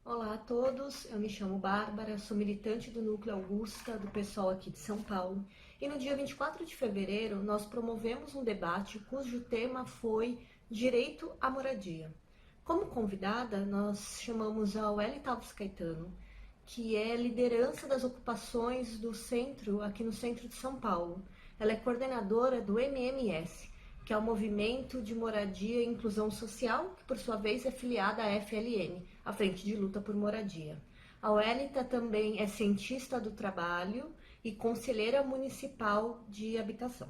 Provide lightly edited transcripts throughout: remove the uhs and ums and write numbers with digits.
Olá a todos, eu me chamo Bárbara, sou militante do Núcleo Augusta, do pessoal aqui de São Paulo, e no dia 24 de fevereiro nós promovemos um debate cujo tema foi Direito à Moradia. Como convidada, nós chamamos a Welly Tavis Caetano, que é liderança das ocupações do centro, aqui no centro de São Paulo. Ela é coordenadora do MMS, que é o Movimento de Moradia e Inclusão Social, que por sua vez é filiada à FLM, a Frente de Luta por Moradia. A Welita também é cientista do trabalho e conselheira municipal de habitação.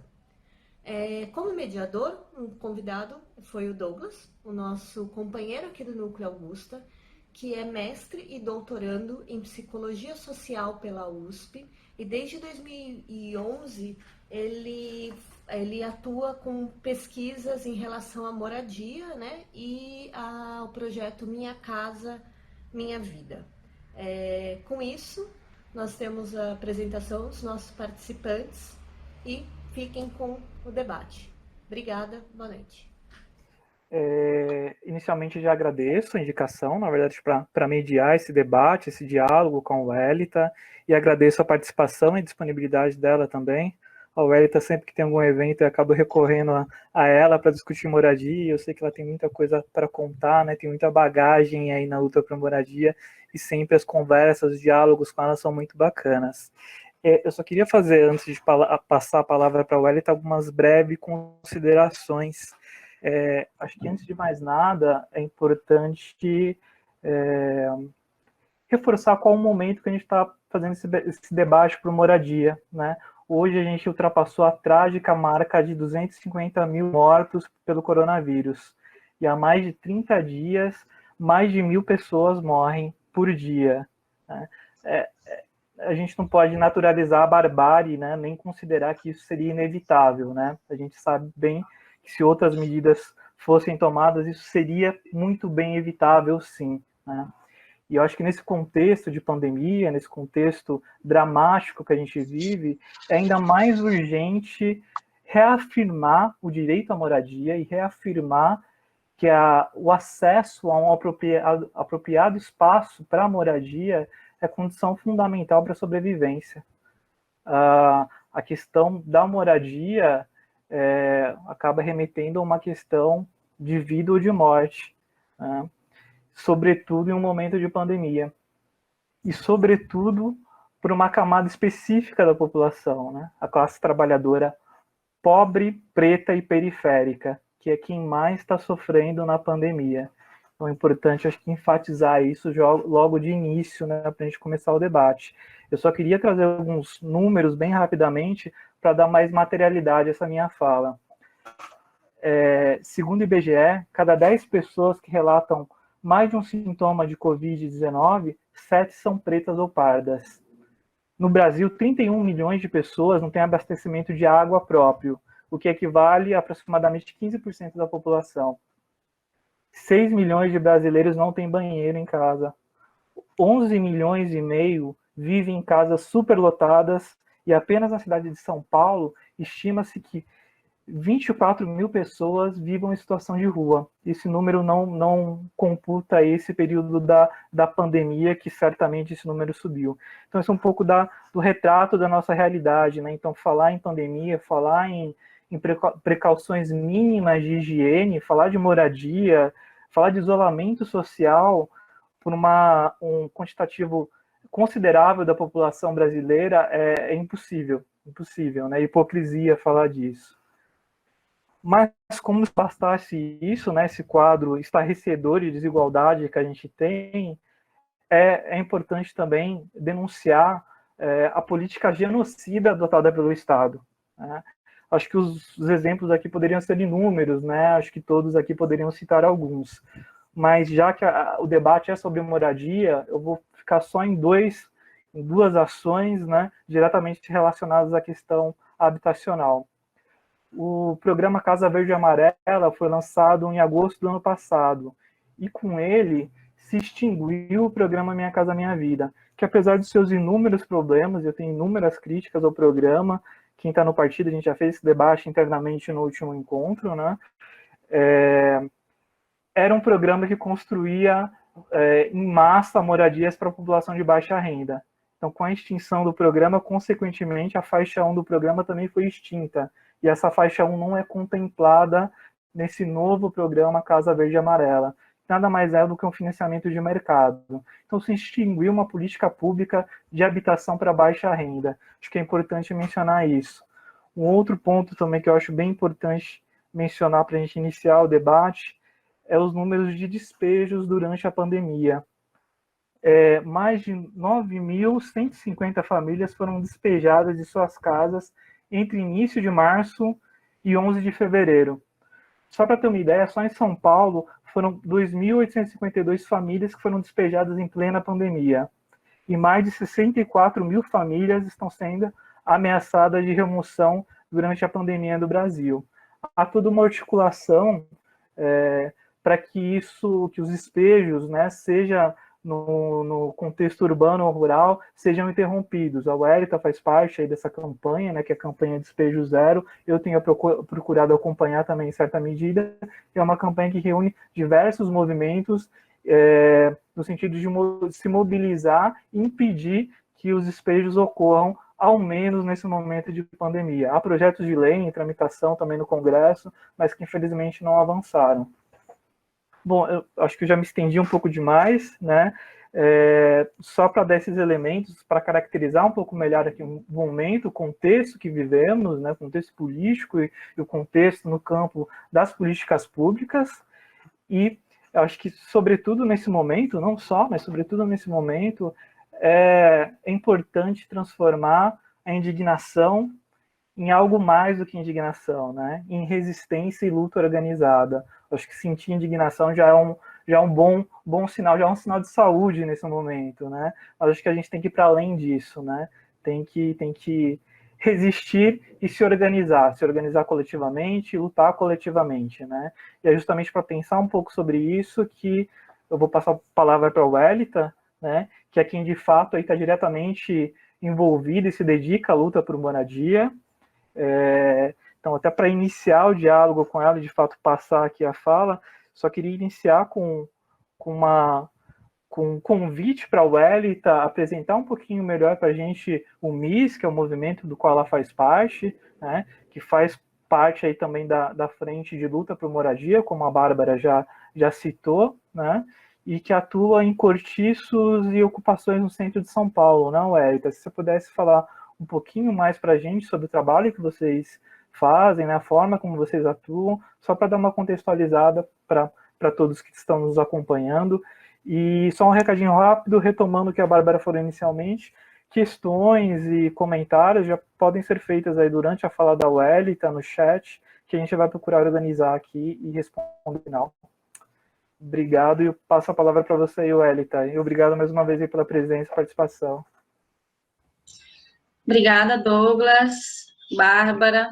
Como mediador, um convidado foi o Douglas, o nosso companheiro aqui do Núcleo Augusta, que é mestre e doutorando em psicologia social pela USP, e desde 2011 ele atua com pesquisas em relação à moradia, né, e ao projeto Minha Casa, Minha Vida. Com isso, nós temos a apresentação dos nossos participantes e fiquem com o debate. Obrigada, boa noite. Inicialmente já agradeço a indicação, na verdade, para mediar esse debate, esse diálogo com a Welita, e agradeço a participação e disponibilidade dela também. A Welita, sempre que tem algum evento, eu acabo recorrendo a ela para discutir moradia. Eu sei que ela tem muita coisa para contar, né? Tem muita bagagem aí na luta por moradia, e sempre as conversas, os diálogos com ela são muito bacanas. Eu só queria fazer, antes de passar a palavra para a Welita, algumas breves considerações. Acho que, antes de mais nada, é importante reforçar qual o momento que a gente está fazendo esse debate por moradia, né? Hoje a gente ultrapassou a trágica marca de 250 mil mortos pelo coronavírus. E há mais de 30 dias, mais de 1.000 pessoas morrem por dia, né? A gente não pode naturalizar a barbárie, né? Nem considerar que isso seria inevitável, né? A gente sabe bem que, se outras medidas fossem tomadas, isso seria muito bem evitável, sim, né? E eu acho que, nesse contexto de pandemia, nesse contexto dramático que a gente vive, é ainda mais urgente reafirmar o direito à moradia e reafirmar que o acesso a um apropriado espaço para a moradia é condição fundamental para a sobrevivência. A questão da moradia acaba remetendo a uma questão de vida ou de morte, né? Sobretudo em um momento de pandemia. E, sobretudo, por uma camada específica da população, né? A classe trabalhadora pobre, preta e periférica, que é quem mais está sofrendo na pandemia. Então é importante, acho que, enfatizar isso logo de início, né, para a gente começar o debate. Eu só queria trazer alguns números bem rapidamente para dar mais materialidade a essa minha fala. Segundo o IBGE, cada 10 pessoas que relatam mais de um sintoma de Covid-19, 7 são pretas ou pardas. No Brasil, 31 milhões de pessoas não têm abastecimento de água próprio, o que equivale a aproximadamente 15% da população. 6 milhões de brasileiros não têm banheiro em casa. 11 milhões e meio vivem em casas superlotadas, e apenas na cidade de São Paulo estima-se que 24 mil pessoas vivam em situação de rua. Esse número não computa esse período da pandemia, que certamente esse número subiu. Então, isso é um pouco do retrato da nossa realidade, né? Então, falar em pandemia, falar em precauções mínimas de higiene, falar de moradia, falar de isolamento social por um quantitativo considerável da população brasileira é impossível, né? Hipocrisia falar disso. Mas, como se bastasse isso, né, esse quadro estarrecedor de desigualdade que a gente tem, é importante também denunciar a política genocida adotada pelo Estado, né? Acho que os exemplos aqui poderiam ser inúmeros, né? Acho que todos aqui poderiam citar alguns. Mas, já que o debate é sobre moradia, eu vou ficar só em duas ações, né, diretamente relacionadas à questão habitacional. O programa Casa Verde e Amarela foi lançado em agosto do ano passado, e com ele se extinguiu o programa Minha Casa Minha Vida, que, apesar de seus inúmeros problemas, eu tenho inúmeras críticas ao programa. Quem está no partido, a gente já fez esse debate internamente no último encontro, né? Era um programa que construía em massa moradias para a população de baixa renda. Então, com a extinção do programa, consequentemente, a faixa 1 do programa também foi extinta. E essa faixa 1 não é contemplada nesse novo programa Casa Verde e Amarela. Nada mais é do que um financiamento de mercado. Então, se extinguiu uma política pública de habitação para baixa renda. Acho que é importante mencionar isso. Um outro ponto também que eu acho bem importante mencionar para a gente iniciar o debate é os números de despejos durante a pandemia. Mais de 9.150 famílias foram despejadas de suas casas entre início de março e 11 de fevereiro. Só para ter uma ideia, só em São Paulo foram 2.852 famílias que foram despejadas em plena pandemia. E mais de 64 mil famílias estão sendo ameaçadas de remoção durante a pandemia no Brasil. Há toda uma articulação para que os despejos, né, seja no contexto urbano ou rural, sejam interrompidos. A Wellington faz parte aí dessa campanha, né, que é a campanha Despejo Zero. Eu tenho procurado acompanhar também em certa medida. É uma campanha que reúne diversos movimentos no sentido de se mobilizar e impedir que os despejos ocorram, ao menos nesse momento de pandemia. Há projetos de lei em tramitação também no Congresso, mas que infelizmente não avançaram. Bom, eu acho que eu já me estendi um pouco demais, né? Só para dar esses elementos, para caracterizar um pouco melhor aqui o momento, o contexto que vivemos, né? O contexto político e o contexto no campo das políticas públicas. E eu acho que, sobretudo nesse momento, não só, mas sobretudo nesse momento, é importante transformar a indignação em algo mais do que indignação, né? Em resistência e luta organizada. Acho que sentir indignação já é um bom sinal, já é um sinal de saúde nesse momento, né? Mas acho que a gente tem que ir para além disso, né? Tem que resistir e se organizar coletivamente e lutar coletivamente, né? E é justamente para pensar um pouco sobre isso que eu vou passar a palavra para a Wellington, né? Que é quem de fato está diretamente envolvido e se dedica à luta por moradia. Então, até para iniciar o diálogo com ela, de fato passar aqui a fala, só queria iniciar com um convite para a Wellington apresentar um pouquinho melhor para a gente o MIS, que é o movimento do qual ela faz parte, né, que faz parte aí também da frente de luta por moradia, como a Bárbara já citou, né, e que atua em cortiços e ocupações no centro de São Paulo, não, Wellington? Se você pudesse falar um pouquinho mais para a gente sobre o trabalho que vocês fazem, né, a forma como vocês atuam, só para dar uma contextualizada para todos que estão nos acompanhando. E só um recadinho rápido, retomando o que a Bárbara falou inicialmente, questões e comentários já podem ser feitas aí durante a fala da Wellington, no chat, que a gente vai procurar organizar aqui e responder no final. Obrigado, e eu passo a palavra para você aí, Wellington. E obrigado mais uma vez aí pela presença e participação. Obrigada, Douglas, Bárbara,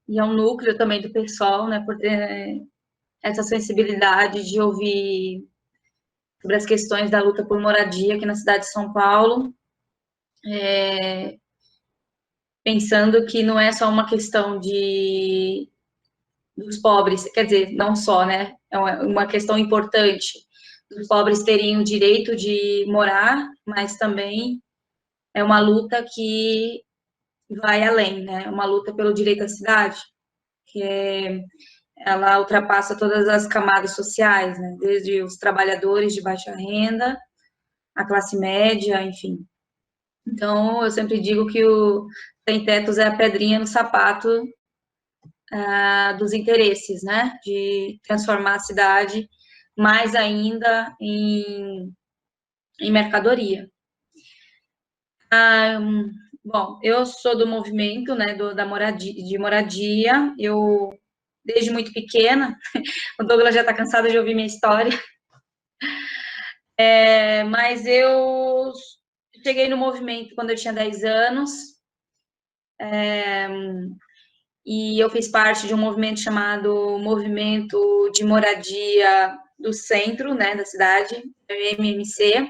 e ao núcleo também do pessoal, né, por ter essa sensibilidade de ouvir sobre as questões da luta por moradia aqui na cidade de São Paulo, pensando que não é só uma questão dos pobres, quer dizer, não só, né, é uma questão importante dos pobres terem o direito de morar, mas também é uma luta que vai além, né, uma luta pelo direito à cidade, que ela ultrapassa todas as camadas sociais, né, desde os trabalhadores de baixa renda, a classe média, enfim. Então, eu sempre digo que o sem tetos é a pedrinha no sapato dos interesses, né, de transformar a cidade mais ainda em mercadoria. Bom, eu sou do movimento, né, de moradia, eu, desde muito pequena, o Douglas já está cansado de ouvir minha história, mas eu cheguei no movimento quando eu tinha 10 anos, e eu fiz parte de um movimento chamado Movimento de Moradia do Centro, né, da cidade, MMC,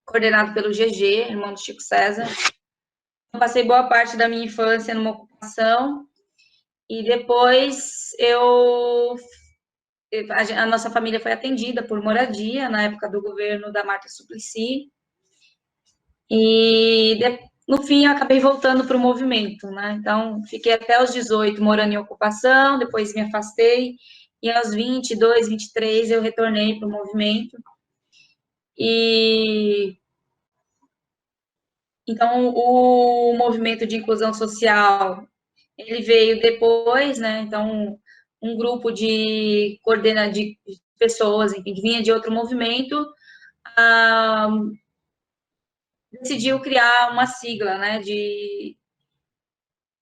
coordenado pelo GG, irmão do Chico César. Eu passei boa parte da minha infância numa ocupação, e depois eu a nossa família foi atendida por moradia na época do governo da Marta Suplicy, e no fim eu acabei voltando para o movimento, né? Então, fiquei até os 18 morando em ocupação, depois me afastei, e aos 22, 23 eu retornei para o movimento. E então o movimento de inclusão social, ele veio depois, né? Então, um grupo de pessoas, enfim, que vinha de outro movimento, decidiu criar uma sigla, né?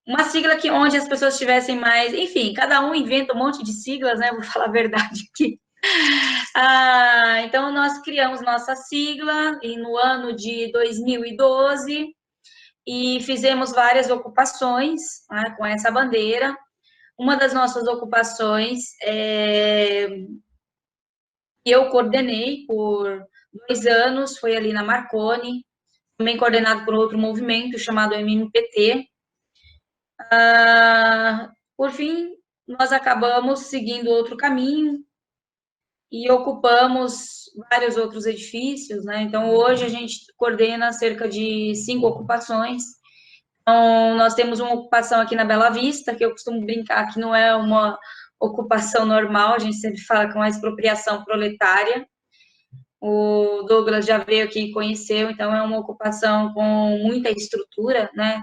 Uma sigla que onde as pessoas tivessem mais, enfim, cada um inventa um monte de siglas, né? Vou falar a verdade aqui. Então, nós criamos nossa sigla no ano de 2012 e fizemos várias ocupações, né, com essa bandeira. Uma das nossas ocupações eu coordenei por 2 anos, foi ali na Marconi, também coordenado por outro movimento chamado MMPT. Por fim, nós acabamos seguindo outro caminho e ocupamos vários outros edifícios, né? Então, hoje a gente coordena cerca de 5 ocupações. Então, nós temos uma ocupação aqui na Bela Vista, que eu costumo brincar que não é uma ocupação normal, a gente sempre fala que é uma expropriação proletária. O Douglas já veio aqui e conheceu, então é uma ocupação com muita estrutura, né?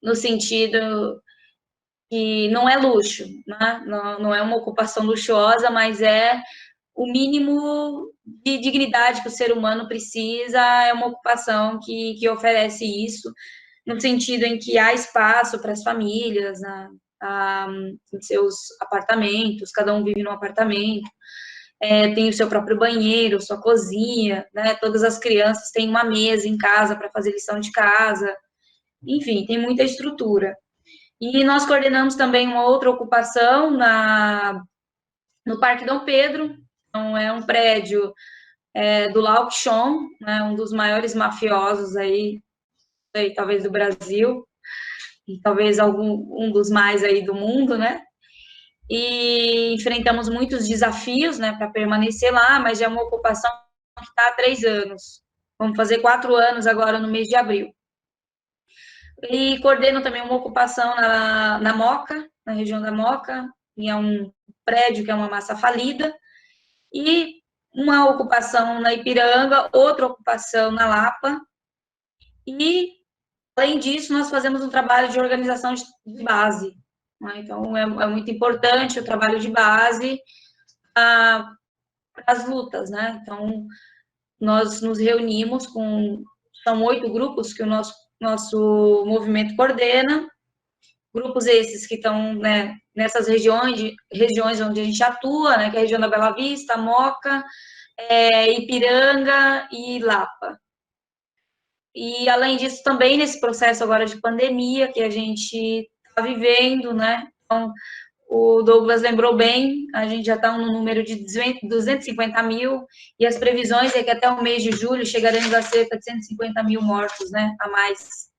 No sentido que não é luxo, né? Não é uma ocupação luxuosa, mas é o mínimo de dignidade que o ser humano precisa, é uma ocupação que oferece isso, no sentido em que há espaço para as famílias, né? Em seus apartamentos, cada um vive num apartamento, tem o seu próprio banheiro, sua cozinha, né? Todas as crianças têm uma mesa em casa para fazer lição de casa, enfim, tem muita estrutura. E nós coordenamos também uma outra ocupação no Parque Dom Pedro, então é um prédio do Lau Chon, né, um dos maiores mafiosos aí, talvez do Brasil, e talvez um dos mais aí do mundo, né? E enfrentamos muitos desafios, né, para permanecer lá, mas é uma ocupação que está há 3 anos. Vamos fazer 4 anos agora no mês de abril. E coordeno também uma ocupação na Moca, na região da Moca, e é um prédio que é uma massa falida, e uma ocupação na Ipiranga, outra ocupação na Lapa, e, além disso, nós fazemos um trabalho de organização de base, né? Então, é muito importante o trabalho de base para as lutas, né? Então, nós nos reunimos são 8 grupos que o nosso movimento coordena, grupos esses que estão, né, nessas regiões onde a gente atua, né, que é a região da Bela Vista, Moca, Ipiranga e Lapa. E, além disso, também nesse processo agora de pandemia que a gente está vivendo, né, então, o Douglas lembrou bem, a gente já está no número de 250 mil, e as previsões é que até o mês de julho chegaremos a cerca de 150 mil mortos, né, a mais.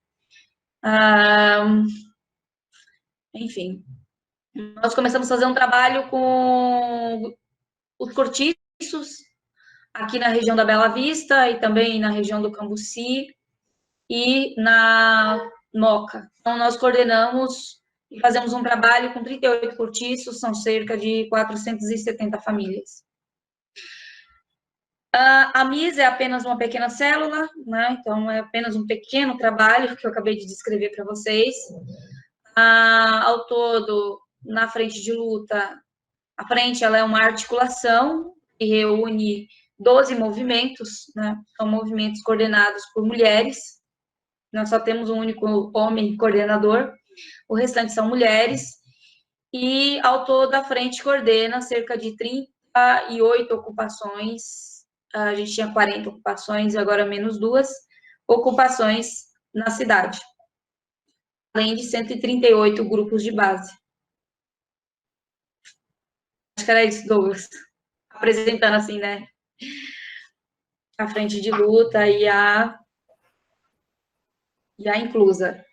Enfim, nós começamos a fazer um trabalho com os cortiços, aqui na região da Bela Vista e também na região do Cambuci e na Moca. Então, nós coordenamos e fazemos um trabalho com 38 cortiços, são cerca de 470 famílias. A MIS é apenas uma pequena célula, né? Então, é apenas um pequeno trabalho que eu acabei de descrever para vocês. Ao todo, na frente de luta, a frente ela é uma articulação que reúne 12 movimentos, né? São movimentos coordenados por mulheres. Nós só temos um único homem coordenador, o restante são mulheres. E, ao todo, a frente coordena cerca de 38 ocupações. A gente tinha 40 ocupações, agora menos 2 ocupações na cidade, além de 138 grupos de base. Acho que era isso, Douglas. Apresentando assim, né? A frente de luta e a inclusa.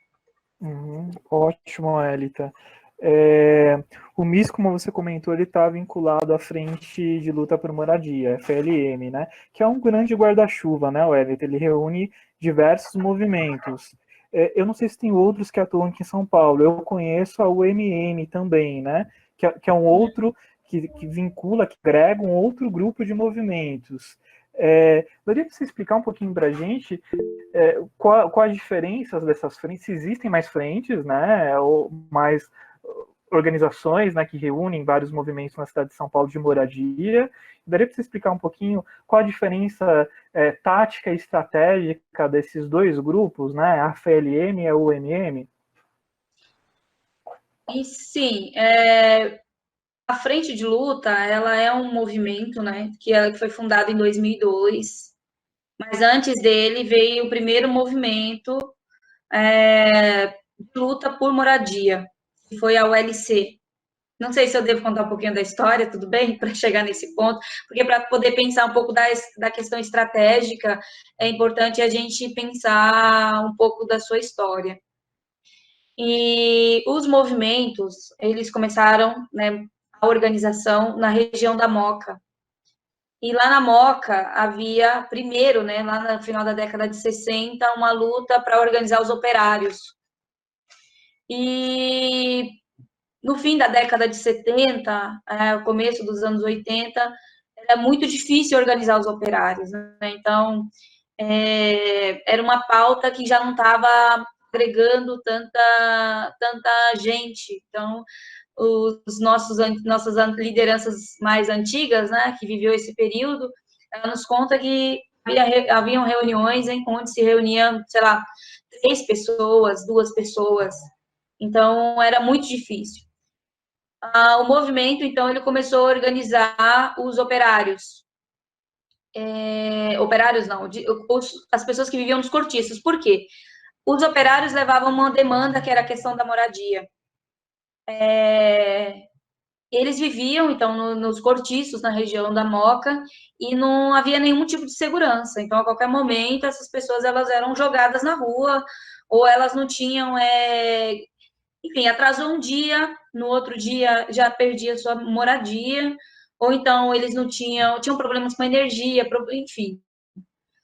Ótimo, Elita. O MIS, como você comentou, ele está vinculado à Frente de Luta por Moradia, FLM, né? Que é um grande guarda-chuva, né, Wellington? Ele reúne diversos movimentos. Eu não sei se tem outros que atuam aqui em São Paulo. Eu conheço a UMM também, né? Que é um outro que vincula, que agrega um outro grupo de movimentos. Poderia você explicar um pouquinho para a gente quais as diferenças dessas frentes? Se existem mais frentes, né? Ou mais organizações, né, que reúnem vários movimentos na cidade de São Paulo de moradia. Daria para você explicar um pouquinho qual a diferença tática e estratégica desses dois grupos, né, a FLM e a UMM? E sim, a Frente de Luta, ela é um movimento, né, que foi fundado em 2002, mas antes dele veio o primeiro movimento de luta por moradia, que foi a ULC. Não sei se eu devo contar um pouquinho da história, tudo bem? Para chegar nesse ponto, porque para poder pensar um pouco da questão estratégica, é importante a gente pensar um pouco da sua história. E os movimentos, eles começaram, né, a organização na região da Moca. E lá na Moca havia, primeiro, né, lá no final da década de 60, uma luta para organizar os operários. E no fim da década de 70, o começo dos anos 80, era muito difícil organizar os operários, né? Então, era uma pauta que já não estava agregando tanta gente. Então, nossas lideranças mais antigas, né, que viveu esse período, ela nos conta que haviam reuniões em onde se reuniam, sei lá, 3 pessoas, 2 pessoas. Então, era muito difícil. O movimento, então, ele começou a organizar os operários. Operários não, as pessoas que viviam nos cortiços. Por quê? Os operários levavam uma demanda, que era a questão da moradia. Eles viviam, então, nos cortiços, na região da Moca, e não havia nenhum tipo de segurança. Então, a qualquer momento, essas pessoas elas eram jogadas na rua, ou elas não tinham enfim, atrasou um dia, no outro dia já perdia sua moradia, ou então eles não tinham problemas com energia, enfim,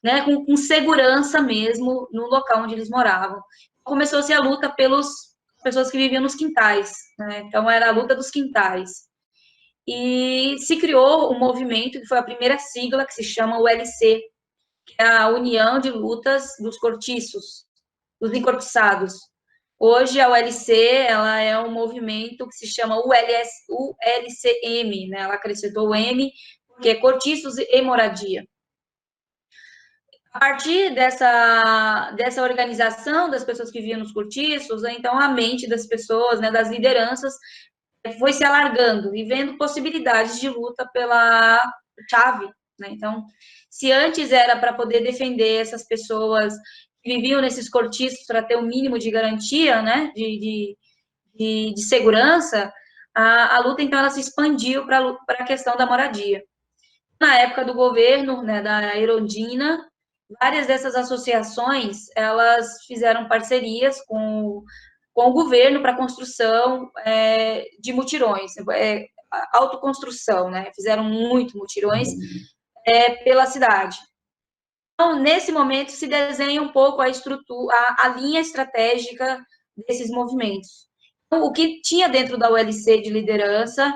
né, com segurança mesmo no local onde eles moravam. Começou-se a luta pelas pessoas que viviam nos quintais, né? Então era a luta dos quintais. E se criou um movimento, que foi a primeira sigla, que se chama ULC, que é a União de Lutas dos Cortiços, dos Encortiçados. Hoje, a ULC, ela é um movimento que se chama ULCM, né? Ela acrescentou o M, que é Cortiços e Moradia. A partir dessa organização das pessoas que viviam nos cortiços, né, então a mente das pessoas, né, das lideranças, foi se alargando e vendo possibilidades de luta pela chave, né? Então, se antes era para poder defender essas pessoas que viviam nesses cortiços para ter um mínimo de garantia, né, de segurança, a luta, então, ela se expandiu para a questão da moradia. Na época do governo, né, da Erundina, várias dessas associações, elas fizeram parcerias com o governo para a construção de mutirões, autoconstrução, né? Fizeram muito mutirões pela cidade. Então, nesse momento, se desenha um pouco a estrutura, a linha estratégica desses movimentos. Então, o que tinha dentro da ULC de liderança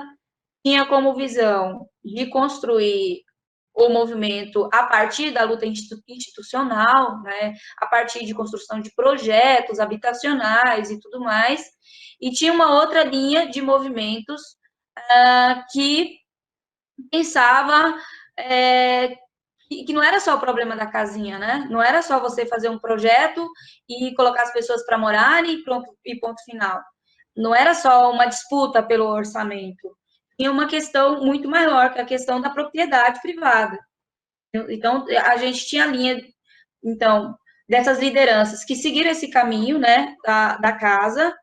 tinha como visão de construir o movimento a partir da luta institucional, né, a partir de construção de projetos habitacionais e tudo mais, e tinha uma outra linha de movimentos que pensava que não era só o problema da casinha, né? Não era só você fazer um projeto e colocar as pessoas para morarem e pronto, e ponto final. Não era só uma disputa pelo orçamento. Tinha uma questão muito maior, que é a questão da propriedade privada. Então, a gente tinha a linha, então, dessas lideranças que seguiram esse caminho, né, da casa,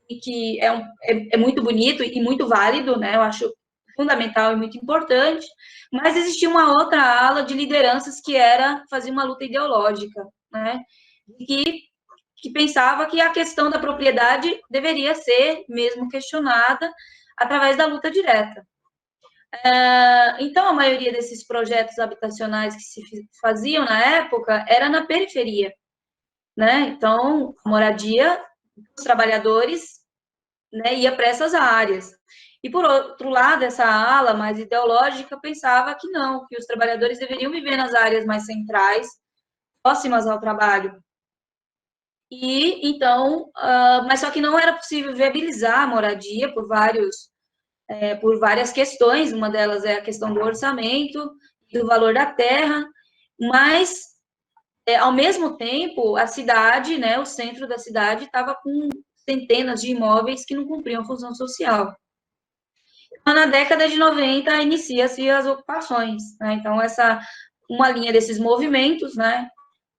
e que é muito bonito e muito válido, né, eu acho fundamental e muito importante, mas existia uma outra ala de lideranças que fazia uma luta ideológica, né, que que pensava que a questão da propriedade deveria ser mesmo questionada através da luta direta. Então, a maioria desses projetos habitacionais que se faziam na época era na periferia, né? Então, a moradia dos trabalhadores, né, ia para essas áreas. E, por outro lado, essa ala mais ideológica pensava que não, que os trabalhadores deveriam viver nas áreas mais centrais, próximas ao trabalho. E, então, mas só que não era possível viabilizar a moradia por várias questões, uma delas é a questão do orçamento, do valor da terra, mas, ao mesmo tempo, a cidade, né, o centro da cidade, estava com centenas de imóveis que não cumpriam função social. Então, na década de 90, inicia-se as ocupações, né? Então, uma linha desses movimentos, né,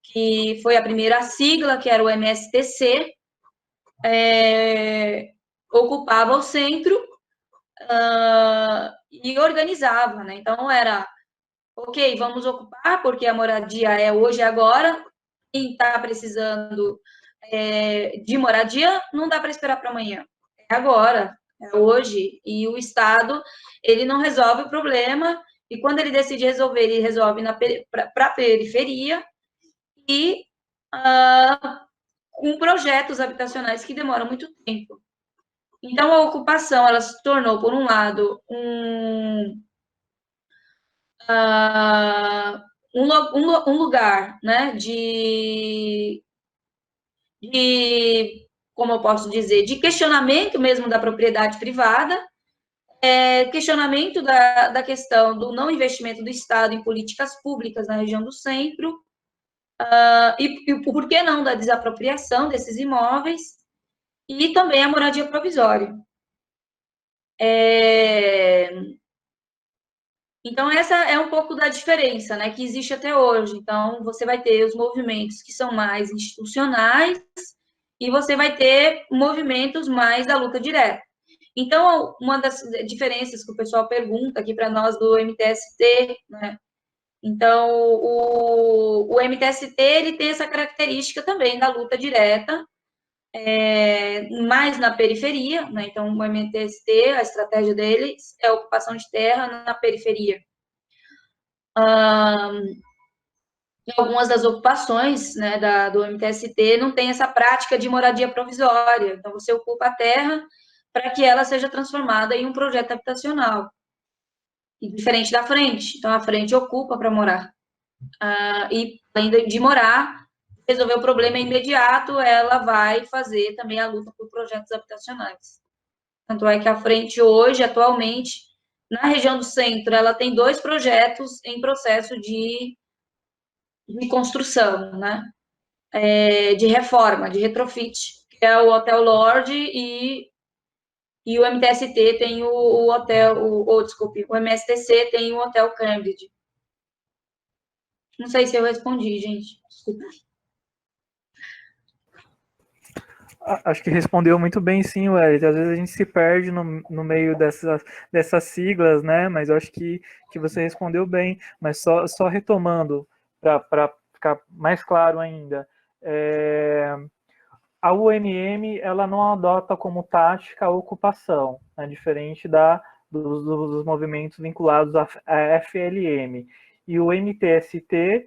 que foi a primeira sigla, que era o MSTC, ocupava o centro, e organizava, né? Então, era, ok, vamos ocupar, porque a moradia é hoje e agora, quem está precisando de moradia, não dá para esperar para amanhã, é agora, é hoje, e o Estado, ele não resolve o problema, e quando ele decide resolver, ele resolve para a periferia, e com projetos habitacionais que demoram muito tempo. Então, a ocupação, ela se tornou, por um lado, um lugar, né, como eu posso dizer, de questionamento mesmo da propriedade privada, questionamento da questão do não investimento do Estado em políticas públicas na região do centro, e por que não da desapropriação desses imóveis, e também a moradia provisória. Então, essa é um pouco da diferença, né, que existe até hoje. Então, você vai ter os movimentos que são mais institucionais e você vai ter movimentos mais da luta direta. Então, uma das diferenças que o pessoal pergunta aqui para nós do MTST, né, então, o MTST, ele tem essa característica também da luta direta, mais na periferia, né? Então, o MTST, a estratégia deles é a ocupação de terra na periferia. Algumas das ocupações, né, do MTST não tem essa prática de moradia provisória, então você ocupa a terra para que ela seja transformada em um projeto habitacional, e diferente da frente, então a frente ocupa para morar, e além de morar, resolver o problema imediato, ela vai fazer também a luta por projetos habitacionais. Tanto é que a frente hoje, atualmente, na região do centro, ela tem 2 projetos em processo de construção, né? De reforma, de retrofit, que é o Hotel Lorde e o MTST tem o hotel, desculpe, o MSTC tem o Hotel Cambridge. Não sei se eu respondi, gente. Desculpa. Acho que respondeu muito bem, sim, Wellington. Às vezes a gente se perde no meio dessas siglas, né? Mas eu acho que você respondeu bem. Mas só retomando, para ficar mais claro ainda, a UNM ela não adota como tática a ocupação, né? Diferente dos movimentos vinculados à FLM. E o MTST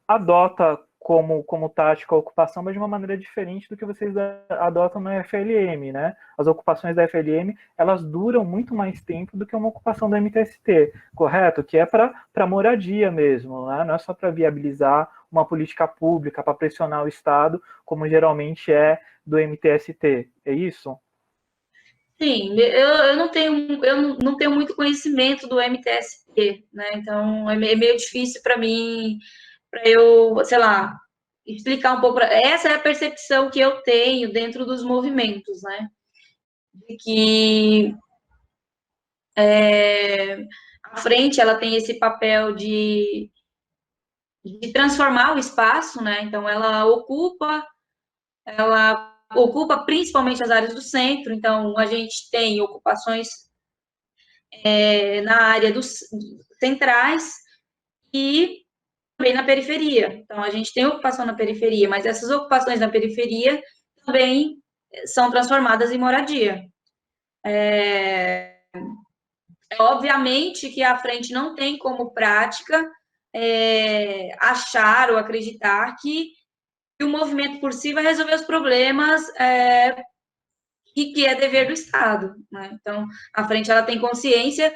adota como tática a ocupação, mas de uma maneira diferente do que vocês adotam na FLM, né? As ocupações da FLM, elas duram muito mais tempo do que uma ocupação da MTST, correto? Que é para moradia mesmo, né? Não é só para viabilizar uma política pública, para pressionar o Estado, como geralmente é do MTST, é isso? Sim, eu não tenho muito conhecimento do MTST, né? Então, é meio difícil para mim, para eu, sei lá, explicar um pouco. Essa é a percepção que eu tenho dentro dos movimentos, né? De que a frente, ela tem esse papel de transformar o espaço, né? Então, ela ocupa principalmente as áreas do centro, então a gente tem ocupações na área dos centrais e também na periferia. Então, a gente tem ocupação na periferia, mas essas ocupações na periferia também são transformadas em moradia. Obviamente que a frente não tem como prática achar ou acreditar que o movimento por si vai resolver os problemas e que é dever do Estado, né? Então, a frente ela tem consciência,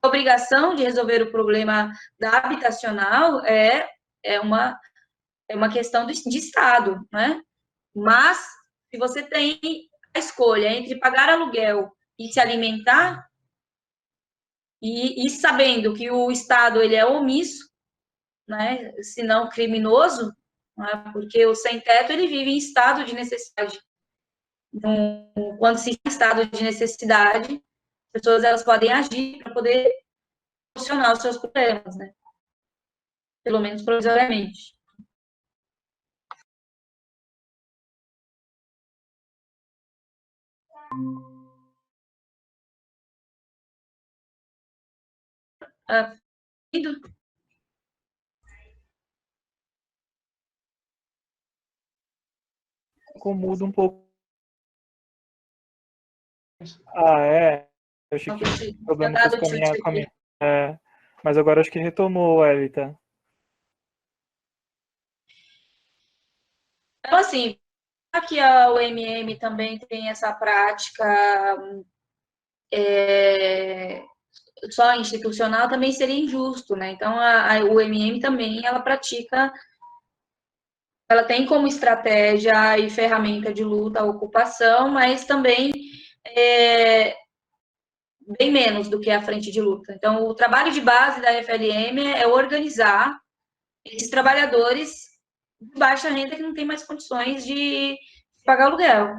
a obrigação de resolver o problema da habitacional é uma questão de Estado, né? Mas, se você tem a escolha entre pagar aluguel e se alimentar, e sabendo que o Estado ele é omisso, né, se não criminoso, né, porque o sem-teto ele vive em estado de necessidade. Então, quando se está em estado de necessidade, as pessoas elas podem agir para poder solucionar os seus problemas, né? Pelo menos provisoriamente. Ah, Muda um pouco. Ah, é? Eu achei não, que tinha tinha problema dado com a tilt minha, aqui. mas agora acho que retomou, Elita. Então, assim, aqui a UMM também tem essa prática só institucional, também seria injusto, né? Então, a UMM também, ela pratica, ela tem como estratégia e ferramenta de luta a ocupação, mas também bem menos do que a frente de luta. Então, o trabalho de base da FLM é organizar esses trabalhadores de baixa renda que não tem mais condições de pagar aluguel.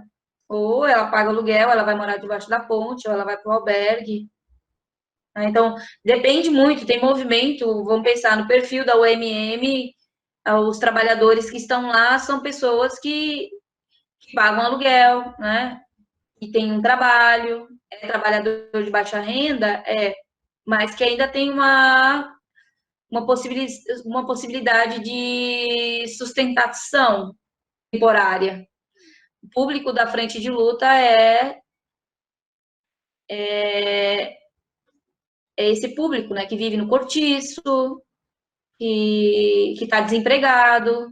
Ou ela paga aluguel, ela vai morar debaixo da ponte, ou ela vai para o albergue. Então, depende muito, tem movimento, vamos pensar no perfil da UMM, os trabalhadores que estão lá são pessoas que pagam aluguel, né? E tem um trabalho, é trabalhador de baixa renda, mas que ainda tem uma possibilidade de sustentação temporária. O público da frente de luta é esse público, né, que vive no cortiço, que está desempregado,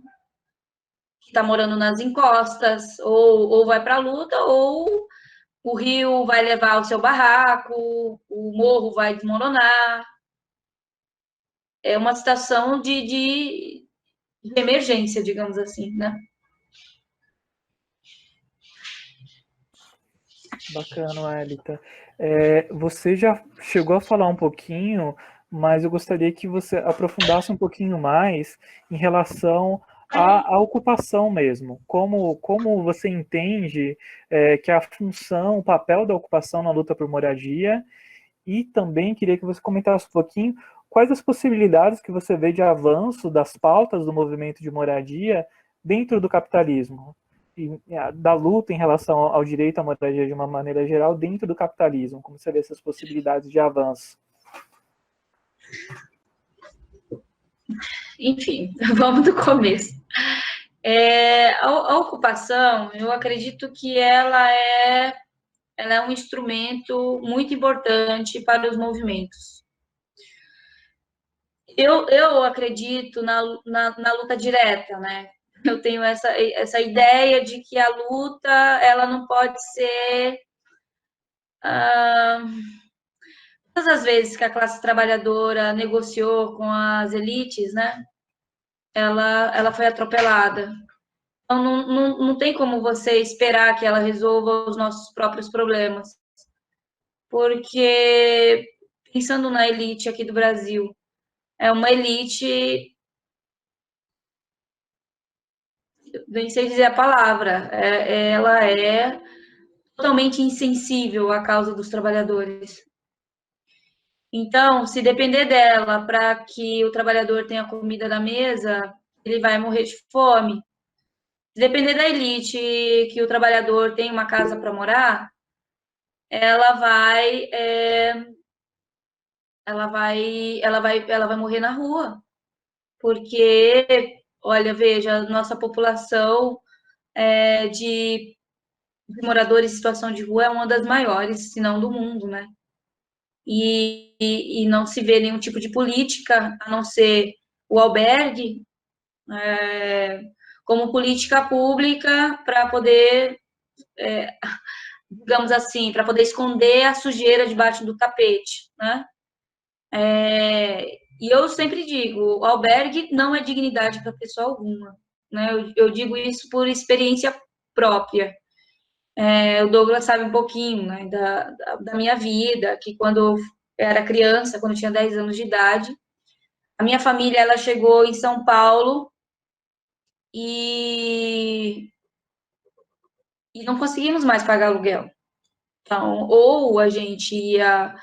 que está morando nas encostas, ou vai para a luta, ou o rio vai levar o seu barraco, o morro vai desmoronar. É uma situação de emergência, digamos assim, né? Bacana, Elita. Você já chegou a falar um pouquinho, mas eu gostaria que você aprofundasse um pouquinho mais em relação à ocupação mesmo. Como você entende que a função, o papel da ocupação na luta por moradia, e também queria que você comentasse um pouquinho quais as possibilidades que você vê de avanço das pautas do movimento de moradia dentro do capitalismo, e da luta em relação ao direito à moradia de uma maneira geral dentro do capitalismo, como você vê essas possibilidades de avanço. Enfim, vamos do começo. A ocupação, eu acredito que ela é um instrumento muito importante para os movimentos. Eu acredito na luta direta, né? Eu tenho essa ideia de que a luta, ela não pode ser... todas as vezes que a classe trabalhadora negociou com as elites, né? Ela foi atropelada. Então, não tem como você esperar que ela resolva os nossos próprios problemas. Porque, pensando na elite aqui do Brasil, é uma elite, nem sei dizer a palavra, ela é totalmente insensível à causa dos trabalhadores. Então, se depender dela para que o trabalhador tenha comida na mesa, ele vai morrer de fome. Se depender da elite que o trabalhador tenha uma casa para morar, ela vai, ela vai morrer na rua, porque, olha, veja, nossa população de moradores em situação de rua é uma das maiores, se não do mundo, né? E não se vê nenhum tipo de política, a não ser o albergue, como política pública para poder, digamos assim, para poder esconder a sujeira debaixo do tapete, né? E eu sempre digo, o albergue não é dignidade para pessoa alguma, né? Eu digo isso por experiência própria. O Douglas sabe um pouquinho, né, da minha vida, que quando eu era criança, quando eu tinha 10 anos de idade, a minha família, ela chegou em São Paulo e não conseguimos mais pagar aluguel. Então, ou a gente ia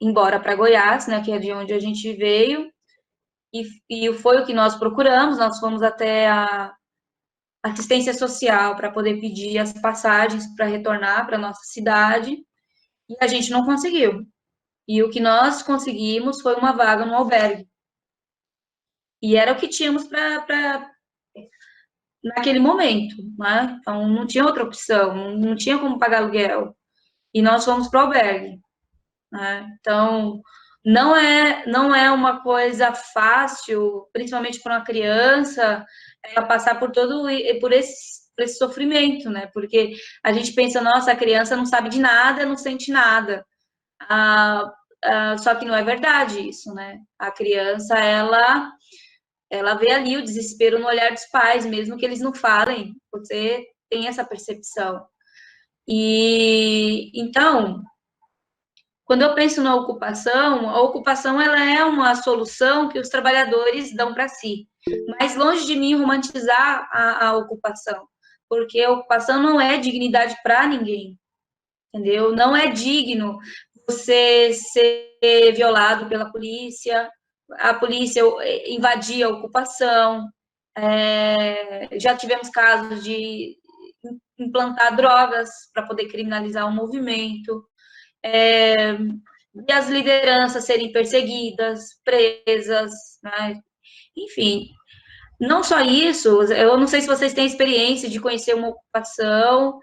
embora para Goiás, né, que é de onde a gente veio, e foi o que nós procuramos, nós fomos até a assistência social para poder pedir as passagens para retornar para nossa cidade, e a gente não conseguiu. E o que nós conseguimos foi uma vaga no albergue. E era o que tínhamos para naquele momento, né? Então, não tinha outra opção, não tinha como pagar aluguel. E nós fomos para o albergue, né? Então, não é uma coisa fácil, principalmente para uma criança, ela passar por esse sofrimento, né? Porque a gente pensa, nossa, a criança não sabe de nada, não sente nada. Só que não é verdade isso, né? A criança, ela vê ali o desespero no olhar dos pais, mesmo que eles não falem, você tem essa percepção. E então, quando eu penso na ocupação, a ocupação ela é uma solução que os trabalhadores dão para si. Mas longe de mim romantizar a ocupação, porque a ocupação não é dignidade para ninguém, entendeu? Não é digno você ser violado pela polícia, a polícia invadir a ocupação. Já tivemos casos de implantar drogas para poder criminalizar o movimento, e as lideranças serem perseguidas, presas, né? Enfim, não só isso, eu não sei se vocês têm experiência de conhecer uma ocupação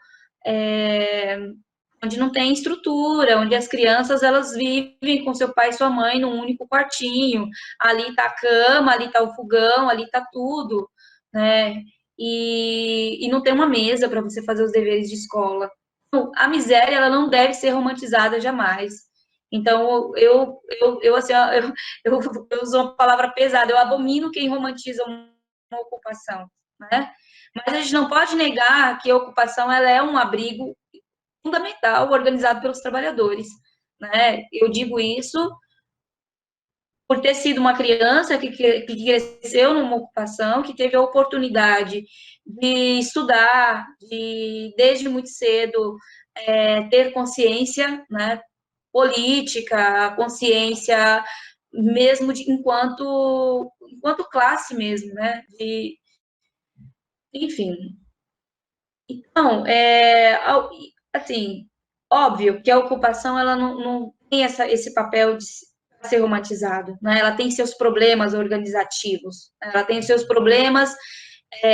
onde não tem estrutura, onde as crianças elas vivem com seu pai e sua mãe num único quartinho, ali está a cama, ali está o fogão, ali está tudo, né? E não tem uma mesa para você fazer os deveres de escola. Então, a miséria ela não deve ser romantizada jamais. Então, assim, eu uso uma palavra pesada, eu abomino quem romantiza uma ocupação, né? Mas a gente não pode negar que a ocupação ela é um abrigo fundamental organizado pelos trabalhadores, né? Eu digo isso por ter sido uma criança que cresceu numa ocupação, que teve a oportunidade de estudar, de desde muito cedo ter consciência, né, política, consciência mesmo enquanto classe mesmo, né? Enfim. Então, assim, óbvio que a ocupação ela não tem esse papel de ser romantizado, né? Ela tem seus problemas organizativos, né? Ela tem seus problemas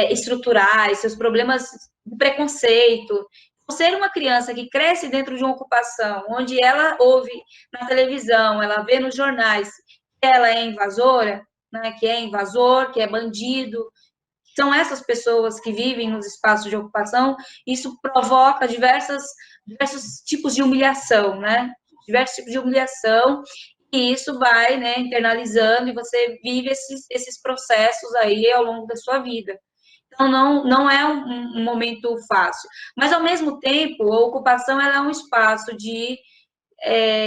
estruturais, seus problemas de preconceito. Ser uma criança que cresce dentro de uma ocupação, onde ela ouve na televisão, ela vê nos jornais que ela é invasora, né? Que é invasor, que é bandido, são essas pessoas que vivem nos espaços de ocupação, isso provoca diversos tipos de humilhação, né? Diversos tipos de humilhação, e isso vai, né, internalizando, e você vive esses processos aí ao longo da sua vida. Então, não é um momento fácil. Mas, ao mesmo tempo, a ocupação ela é um espaço de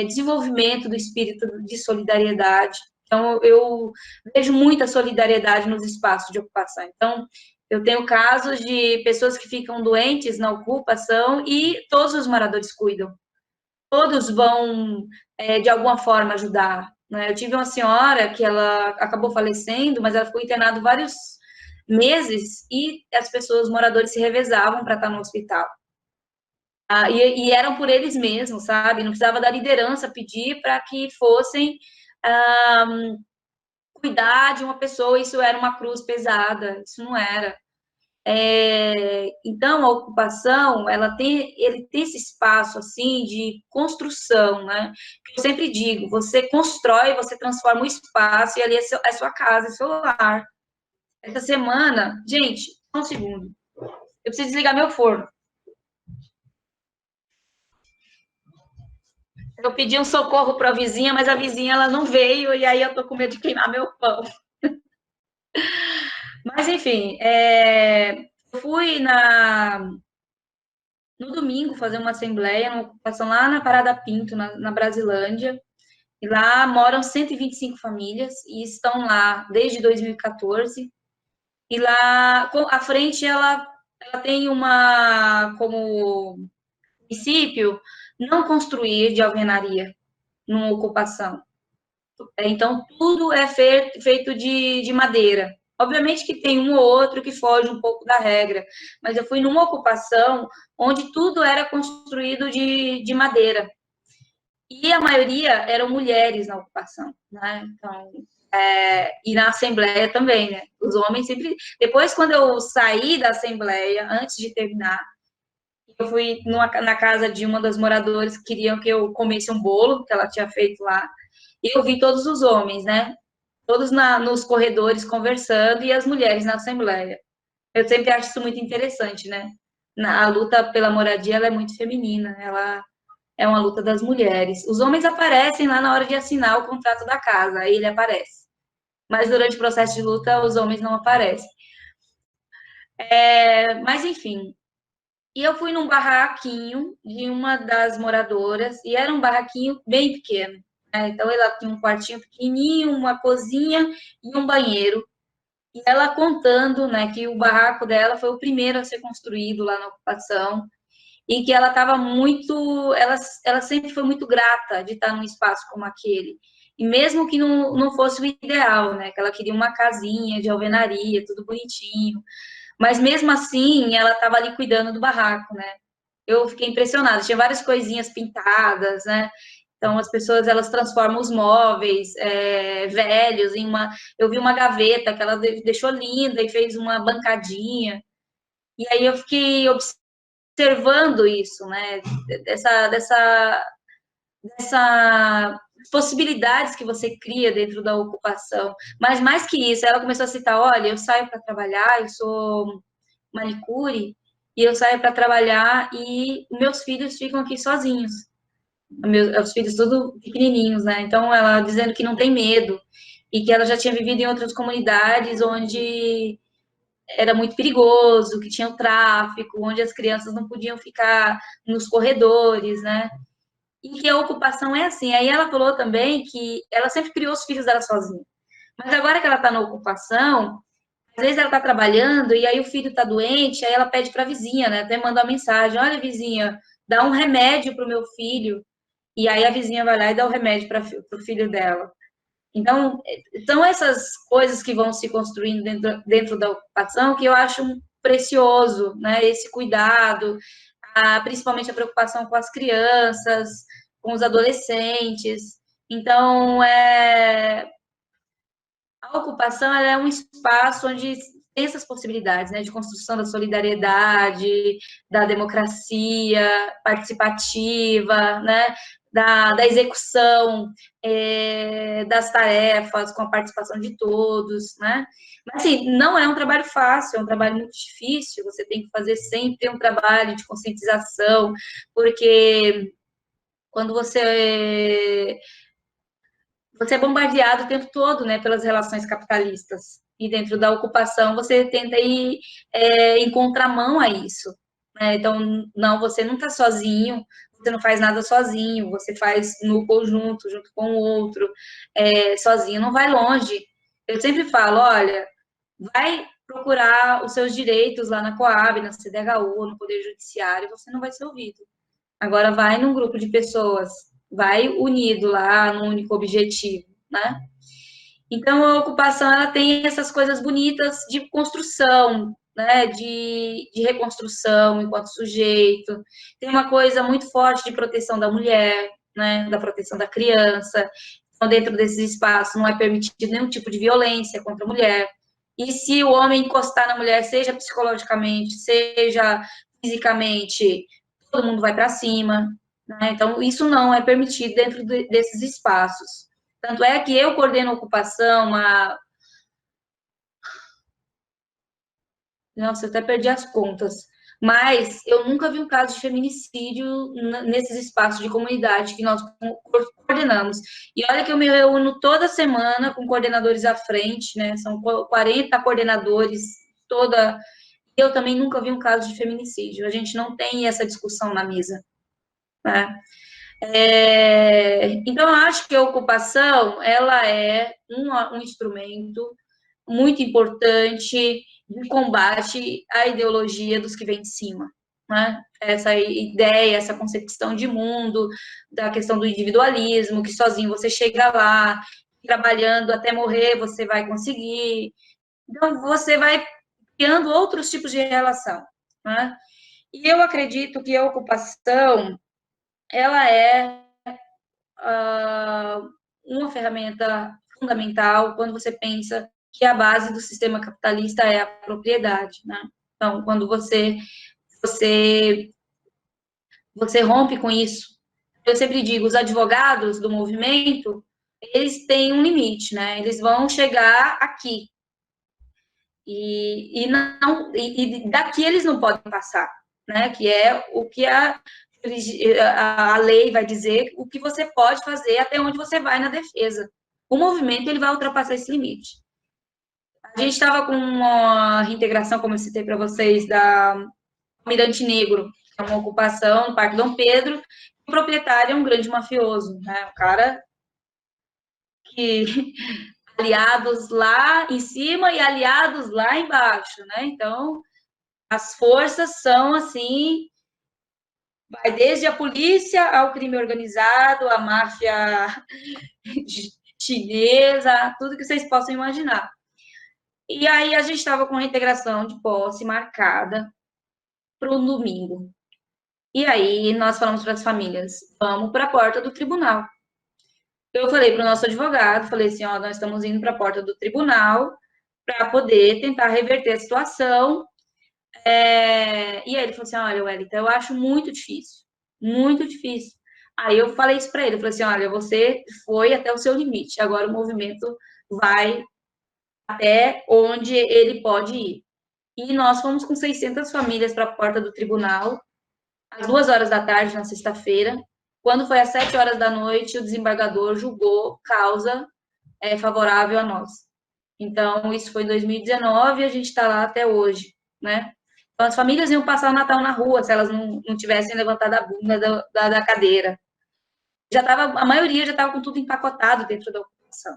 desenvolvimento do espírito de solidariedade. Então, eu vejo muita solidariedade nos espaços de ocupação. Então, eu tenho casos de pessoas que ficam doentes na ocupação e todos os moradores cuidam. Todos vão, de alguma forma, ajudar, né? Eu tive uma senhora que ela acabou falecendo, mas ela ficou internada vários meses e as pessoas, os moradores, se revezavam para estar no hospital. E eram por eles mesmos, sabe? Não precisava da liderança pedir para que fossem cuidar de uma pessoa, isso era uma cruz pesada, isso não era. Então, a ocupação, ele tem esse espaço, assim, de construção, né? Eu sempre digo, você constrói, você transforma o espaço, e ali é sua casa, é seu lar. Essa semana, gente, só um segundo, eu preciso desligar meu forno. Eu pedi um socorro para a vizinha, mas a vizinha, ela não veio, e aí eu tô com medo de queimar meu pão. Mas, enfim, eu fui no domingo fazer uma assembleia, uma ocupação lá na Parada Pinto, na Brasilândia, e lá moram 125 famílias, e estão lá desde 2014, e lá, à frente, ela tem como princípio, não construir de alvenaria numa ocupação. Então, tudo é feito de madeira. Obviamente que tem um ou outro que foge um pouco da regra, mas eu fui numa ocupação onde tudo era construído de madeira. E a maioria eram mulheres na ocupação, né? Então, e na assembleia também, né? Os homens sempre... Depois, quando eu saí da assembleia, antes de terminar, eu fui na casa de uma das moradoras que queriam que eu comesse um bolo que ela tinha feito lá, e eu vi todos os homens, né? Todos nos corredores conversando e as mulheres na assembleia. Eu sempre acho isso muito interessante, né? A luta pela moradia, ela é muito feminina, ela é uma luta das mulheres. Os homens aparecem lá na hora de assinar o contrato da casa, aí ele aparece. Mas durante o processo de luta, os homens não aparecem. Mas, enfim. E eu fui num barraquinho de uma das moradoras, e era um barraquinho bem pequeno. Então, ela tinha um quartinho pequenininho, uma cozinha e um banheiro. E ela contando, né, que o barraco dela foi o primeiro a ser construído lá na ocupação, e que ela estava muito, ela sempre foi muito grata de estar num espaço como aquele. E mesmo que não fosse o ideal, né, que ela queria uma casinha de alvenaria, tudo bonitinho, mas mesmo assim, ela estava ali cuidando do barraco, né? Eu fiquei impressionada, tinha várias coisinhas pintadas, né? Então, as pessoas, elas transformam os móveis velhos em uma... Eu vi uma gaveta que ela deixou linda e fez uma bancadinha. E aí eu fiquei observando isso, né? Dessa possibilidades que você cria dentro da ocupação. Mas mais que isso, ela começou a citar, olha, eu saio para trabalhar, eu sou manicure, e eu saio para trabalhar e meus filhos ficam aqui sozinhos. Os filhos tudo pequenininhos, né? Então, ela dizendo que não tem medo e que ela já tinha vivido em outras comunidades onde era muito perigoso, que tinha o tráfico, onde as crianças não podiam ficar nos corredores, né? E que a ocupação é assim. Aí ela falou também que ela sempre criou os filhos dela sozinha. Mas agora que ela está na ocupação, às vezes ela está trabalhando e aí o filho está doente, aí ela pede para a vizinha, né? Até manda uma mensagem: olha, vizinha, dá um remédio para o meu filho. E aí a vizinha vai lá e dá o remédio para o filho dela. Então, são essas coisas que vão se construindo dentro da ocupação que eu acho precioso, né? Esse cuidado, principalmente a preocupação com as crianças, com os adolescentes. Então, a ocupação é um espaço onde tem essas possibilidades, né, de construção da solidariedade, da democracia participativa, né, da execução das tarefas com a participação de todos, né? Mas, assim, não é um trabalho fácil, é um trabalho muito difícil, você tem que fazer sempre um trabalho de conscientização, porque quando você é bombardeado o tempo todo, né, pelas relações capitalistas. E dentro da ocupação, você tenta ir em contramão a isso. Né? Então, não, você não está sozinho, você não faz nada sozinho, você faz no conjunto, junto com o outro. Sozinho não vai longe. Eu sempre falo, olha, vai procurar os seus direitos lá na Coab, na CDHU, no Poder Judiciário, você não vai ser ouvido. Agora vai num grupo de pessoas, vai unido lá num único objetivo, né? Então, a ocupação, ela tem essas coisas bonitas de construção, né? De reconstrução enquanto sujeito. Tem uma coisa muito forte de proteção da mulher, né? Da proteção da criança. Então, dentro desses espaços não é permitido nenhum tipo de violência contra a mulher. E se o homem encostar na mulher, seja psicologicamente, seja fisicamente, todo mundo vai para cima, né? Então, isso não é permitido dentro desses espaços. Tanto é que eu coordeno a ocupação, nossa, eu até perdi as contas. Mas eu nunca vi um caso de feminicídio nesses espaços de comunidade que nós coordenamos. E olha que eu me reúno toda semana com coordenadores à frente, né? São 40 coordenadores, toda. Eu também nunca vi um caso de feminicídio. A gente não tem essa discussão na mesa, né? Então, eu acho que a ocupação, ela é um instrumento muito importante de combate à ideologia dos que vêm de cima, né? Essa ideia, essa concepção de mundo, da questão do individualismo, que sozinho você chega lá, trabalhando até morrer você vai conseguir. Então, você vai criando outros tipos de relação, né? E eu acredito que a ocupação, ela é uma ferramenta fundamental quando você pensa que a base do sistema capitalista é a propriedade, né? Então, quando você rompe com isso, eu sempre digo, os advogados do movimento, eles têm um limite, né? Eles vão chegar aqui e daqui eles não podem passar, né? Que é o que a lei vai dizer, o que você pode fazer, até onde você vai na defesa. O movimento ele vai ultrapassar esse limite. A gente estava com uma reintegração, como eu citei para vocês, da Almirante Negro, que é uma ocupação no Parque Dom Pedro. O proprietário é um grande mafioso, né? Um cara que aliados lá em cima e aliados lá embaixo, né? Então, as forças são assim, vai desde a polícia ao crime organizado, a máfia chinesa, tudo que vocês possam imaginar. E aí a gente estava com a integração de posse marcada para o domingo. E aí nós falamos para as famílias, vamos para a porta do tribunal. Eu falei para o nosso advogado, falei assim, ó, nós estamos indo para a porta do tribunal para poder tentar reverter a situação. E aí ele falou assim, olha, Wellington, eu acho muito difícil, muito difícil. Aí eu falei isso para ele, eu falei assim, olha, você foi até o seu limite, agora o movimento vai até onde ele pode ir. E nós fomos com 600 famílias para a porta do tribunal, às 2 horas da tarde, na sexta-feira. Quando foi às 7 horas da noite, o desembargador julgou causa favorável a nós. Então, isso foi em 2019 e a gente está lá até hoje, né? Então, as famílias iam passar o Natal na rua se elas não tivessem levantado a bunda da cadeira. A maioria já estava com tudo empacotado dentro da ocupação.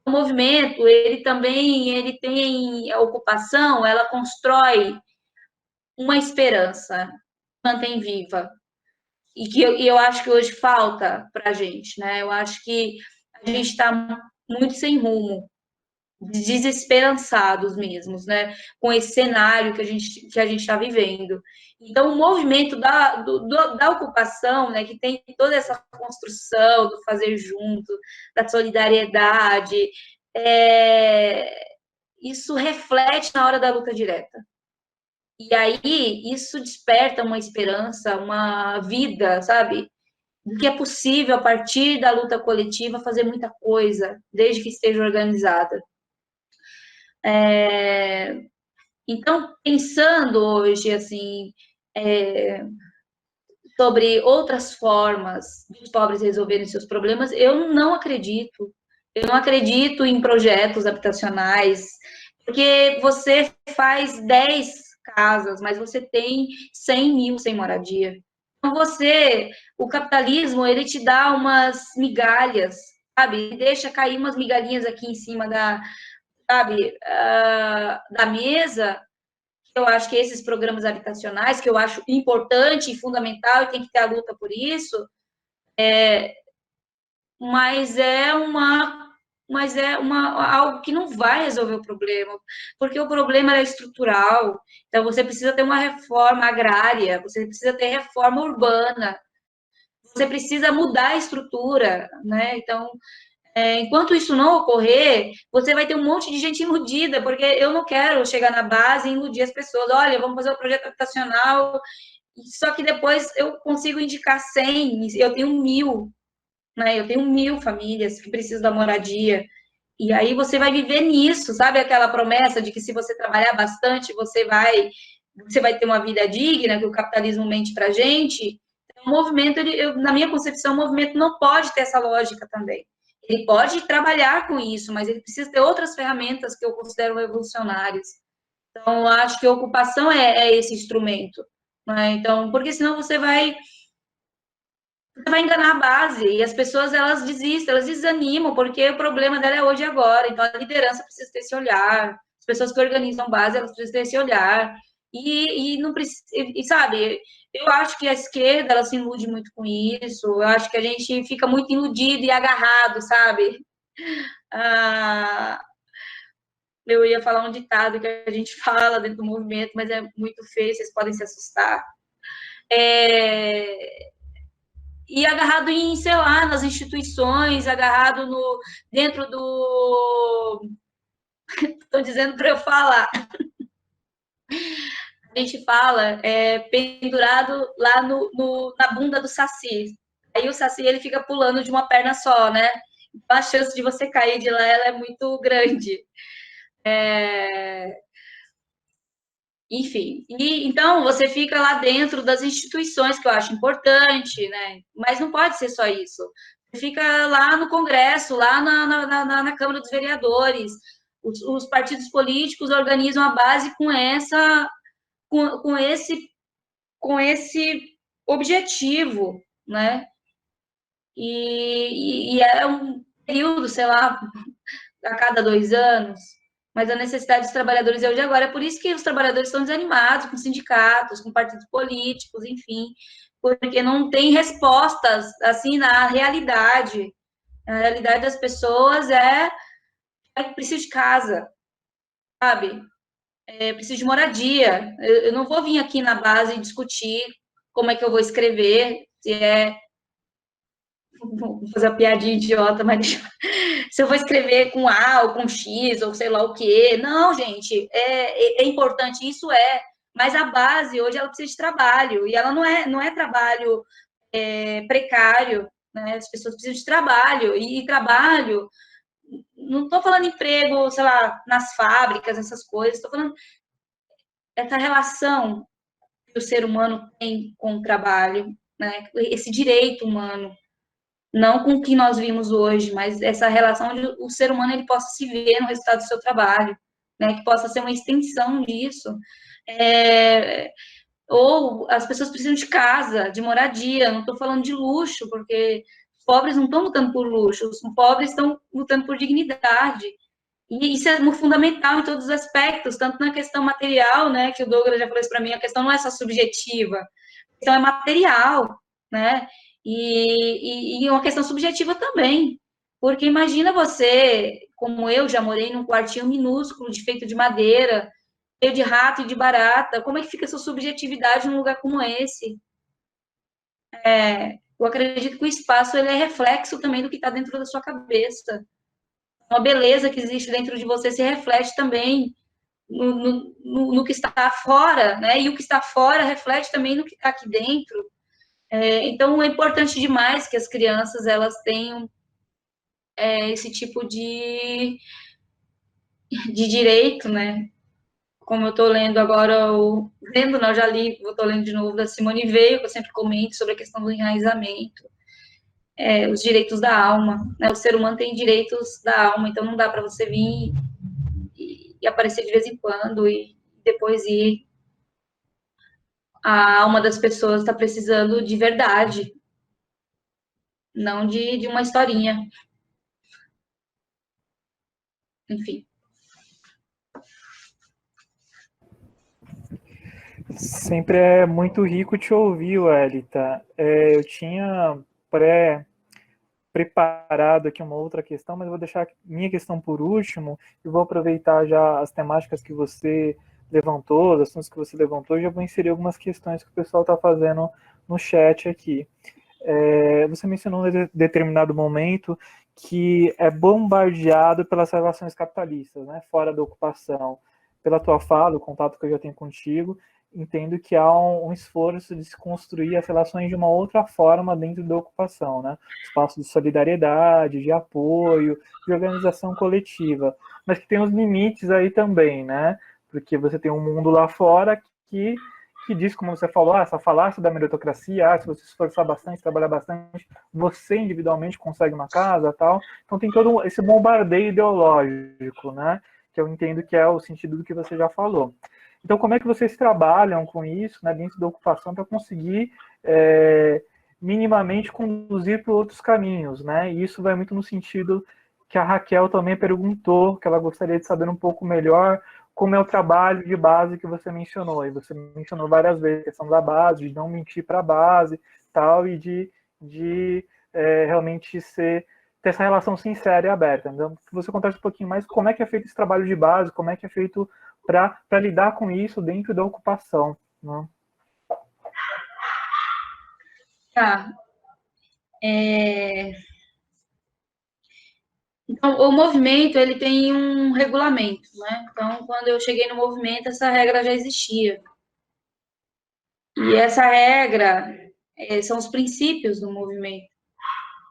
O movimento, ele tem a ocupação, ela constrói uma esperança, mantém viva. E eu acho que hoje falta para a gente, né? Eu acho que a gente está muito sem rumo, desesperançados mesmos, né? Com esse cenário que a gente está vivendo. Então, o movimento da ocupação, né, que tem toda essa construção do fazer junto, da solidariedade, isso reflete na hora da luta direta. E aí, isso desperta uma esperança, uma vida, sabe? Do que é possível, a partir da luta coletiva, fazer muita coisa, desde que esteja organizada. Então, pensando hoje, assim, sobre outras formas dos pobres resolverem seus problemas, eu não acredito. Eu não acredito em projetos habitacionais, porque você faz 10 casas, mas você tem 100 mil sem moradia. Então, o capitalismo, ele te dá umas migalhas, sabe? Ele deixa cair umas migalhinhas aqui em cima da mesa. Eu acho que esses programas habitacionais, que eu acho importante e fundamental, e tem que ter a luta por isso, mas algo que não vai resolver o problema, porque o problema é estrutural. Então, você precisa ter uma reforma agrária, você precisa ter reforma urbana, você precisa mudar a estrutura, né? Então, Enquanto isso não ocorrer, você vai ter um monte de gente iludida, porque eu não quero chegar na base e iludir as pessoas. Olha, vamos fazer o projeto habitacional, só que depois eu consigo indicar 100, eu tenho 1.000, né? Eu tenho 1.000 famílias que precisam da moradia. E aí você vai viver nisso, sabe? Aquela promessa de que se você trabalhar bastante, você vai ter uma vida digna, que o capitalismo mente pra gente. O movimento, na minha concepção, o movimento não pode ter essa lógica também. Ele pode trabalhar com isso, mas ele precisa ter outras ferramentas que eu considero revolucionárias. Então, eu acho que a ocupação é esse instrumento, né? Então, porque senão você vai enganar a base, e as pessoas, elas desistem, elas desanimam, porque o problema dela é hoje e agora. Então, a liderança precisa ter esse olhar, as pessoas que organizam base, elas precisam ter esse olhar, e não precisa, e sabe, eu acho que a esquerda, ela se ilude muito com isso, eu acho que a gente fica muito iludido e agarrado, sabe? Ah, eu ia falar um ditado que a gente fala dentro do movimento, mas é muito feio, vocês podem se assustar. E agarrado em, sei lá, nas instituições, agarrado dentro do... Estão dizendo para eu falar. A gente fala pendurado lá na bunda do saci. Aí o saci, ele fica pulando de uma perna só, né? Então, a chance de você cair de lá, ela é muito grande. Enfim, então você fica lá dentro das instituições, que eu acho importante, né? Mas não pode ser só isso. Você fica lá no Congresso, lá na Câmara dos Vereadores. Os partidos políticos organizam a base com esse objetivo, né? E é um período, sei lá, a cada 2 anos, mas a necessidade dos trabalhadores é hoje e agora. É por isso que os trabalhadores estão desanimados com sindicatos, com partidos políticos, enfim, porque não tem respostas, assim, na realidade. A realidade das pessoas preciso de casa, sabe? Preciso de moradia. Eu não vou vir aqui na base discutir como é que eu vou escrever, vou fazer uma piadinha idiota, mas se eu vou escrever com A ou com X ou sei lá o quê. Não, gente, é importante, isso mas a base hoje ela precisa de trabalho, e ela não é trabalho precário, né? As pessoas precisam de trabalho, e trabalho, não estou falando emprego, sei lá, nas fábricas, essas coisas, estou falando essa relação que o ser humano tem com o trabalho, né? Esse direito humano, não com o que nós vimos hoje, mas essa relação onde o ser humano ele possa se ver no resultado do seu trabalho, né, que possa ser uma extensão disso. Ou as pessoas precisam de casa, de moradia, não estou falando de luxo, porque os pobres não estão lutando por luxo, os pobres estão lutando por dignidade. E isso é fundamental em todos os aspectos, tanto na questão material, né, que o Douglas já falou isso para mim, a questão não é só subjetiva, a questão é material, né, e uma questão subjetiva também, porque imagina você, como eu, já morei num quartinho minúsculo, feito de madeira, cheio de rato e de barata, como é que fica a sua subjetividade num lugar como esse? Eu acredito que o espaço ele é reflexo também do que está dentro da sua cabeça. Uma beleza que existe dentro de você se reflete também no que está fora, né? E o que está fora reflete também no que está aqui dentro. Então, é importante demais que as crianças elas tenham esse tipo de direito, né? Como eu estou lendo agora, lendo, não, eu já li, estou lendo de novo da Simone Weil, que eu sempre comento sobre a questão do enraizamento, os direitos da alma, né? O ser humano tem direitos da alma, então não dá para você vir e aparecer de vez em quando e depois ir. A alma das pessoas está precisando de verdade, não de uma historinha. Enfim. Sempre é muito rico te ouvir, Welita. Eu tinha preparado aqui uma outra questão, mas eu vou deixar minha questão por último e vou aproveitar já as temáticas que você levantou, os assuntos que você levantou, e já vou inserir algumas questões que o pessoal está fazendo no chat aqui. Você mencionou em determinado momento que é bombardeado pelas relações capitalistas, né, fora da ocupação. Pela tua fala, o contato que eu já tenho contigo, entendo que há um esforço de se construir as relações de uma outra forma dentro da ocupação, né? Espaço de solidariedade, de apoio, de organização coletiva, mas que tem os limites aí também, né? Porque você tem um mundo lá fora que diz, como você falou, essa falácia da meritocracia, se você se esforçar bastante, trabalhar bastante, você individualmente consegue uma casa, tal. Então tem todo esse bombardeio ideológico, né? Que eu entendo que é o sentido do que você já falou. Então, como é que vocês trabalham com isso, né, dentro da ocupação, para conseguir minimamente conduzir para outros caminhos, né? E isso vai muito no sentido que a Raquel também perguntou, que ela gostaria de saber um pouco melhor como é o trabalho de base que você mencionou. E você mencionou várias vezes a questão da base, de não mentir para a base, tal, e de realmente ter essa relação sincera e aberta. Então, se você contasse um pouquinho mais como é que é feito esse trabalho de base, como é que é feito para lidar com isso dentro da ocupação, né? Tá. Então, o movimento, ele tem um regulamento, né? Então, quando eu cheguei no movimento, essa regra já existia. E essa regra são os princípios do movimento.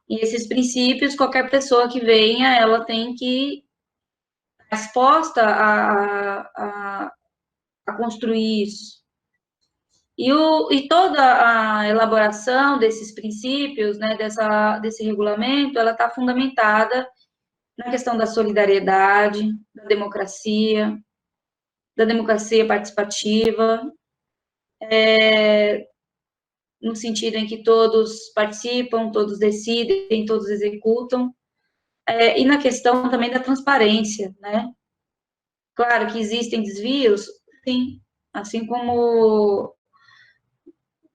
E esses princípios, qualquer pessoa que venha, ela tem que estar disposta a construir isso. E toda a elaboração desses princípios, né, desse regulamento, ela está fundamentada na questão da solidariedade, da democracia participativa, no sentido em que todos participam, todos decidem, todos executam, e na questão também da transparência, né? Claro que existem desvios, sim, assim como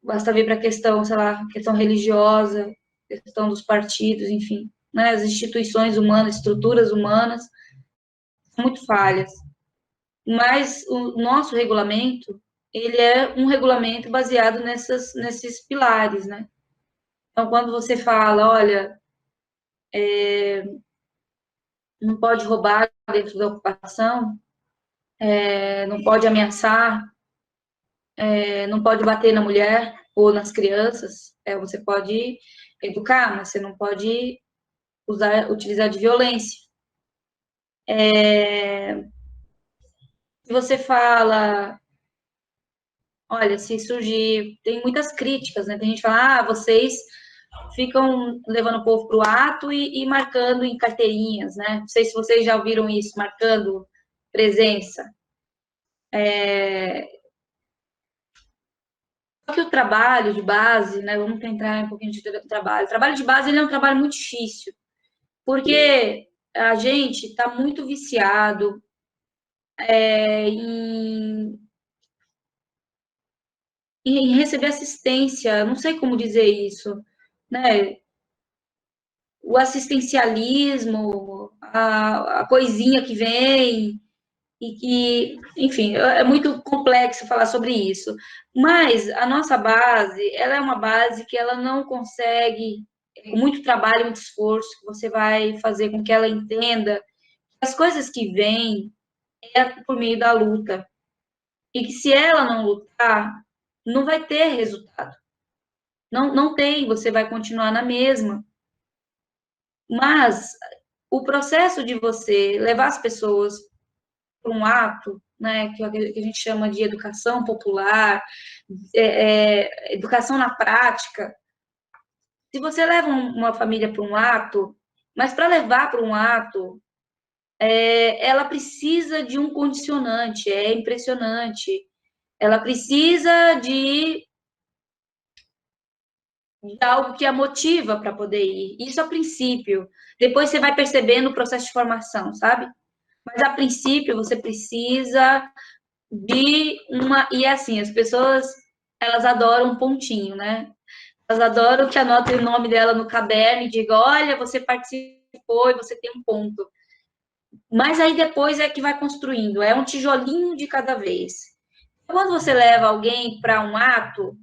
basta ver para a questão, sei lá, questão religiosa, questão dos partidos, enfim, né? As instituições humanas, estruturas humanas, são muito falhas. Mas o nosso regulamento, ele é um regulamento baseado nesses pilares, né? Então, quando você fala, olha, não pode roubar dentro da ocupação, não pode ameaçar, não pode bater na mulher ou nas crianças, você pode educar, mas você não pode utilizar de violência. Se você fala, olha, se surgir, tem muitas críticas, né? Tem gente que fala, vocês ficam levando o povo para o ato e marcando em carteirinhas, né? Não sei se vocês já ouviram isso, marcando presença. Só que o trabalho de base, né? Vamos entrar um pouquinho de trabalho. O trabalho de base, ele é um trabalho muito difícil, porque a gente está muito viciado em receber assistência, não sei como dizer isso, né? O assistencialismo, a coisinha que vem, e que, enfim, é muito complexo falar sobre isso. Mas a nossa base, ela é uma base que ela não consegue, com muito trabalho, muito esforço, que você vai fazer com que ela entenda que as coisas que vêm é por meio da luta. E que se ela não lutar, não vai ter resultado. Não tem, você vai continuar na mesma. Mas o processo de você levar as pessoas para um ato, né, que a gente chama de educação popular, educação na prática. Se você leva uma família para um ato, mas para levar para um ato, ela precisa de um condicionante, é impressionante. Ela precisa de algo que a motiva para poder ir. Isso a princípio. Depois você vai percebendo o processo de formação, sabe? Mas a princípio você precisa de uma. E é assim, as pessoas, elas adoram um pontinho, né? Elas adoram que anote o nome dela no caderno e diga, olha, você participou e você tem um ponto. Mas aí depois é que vai construindo, é um tijolinho de cada vez. Quando você leva alguém para um ato,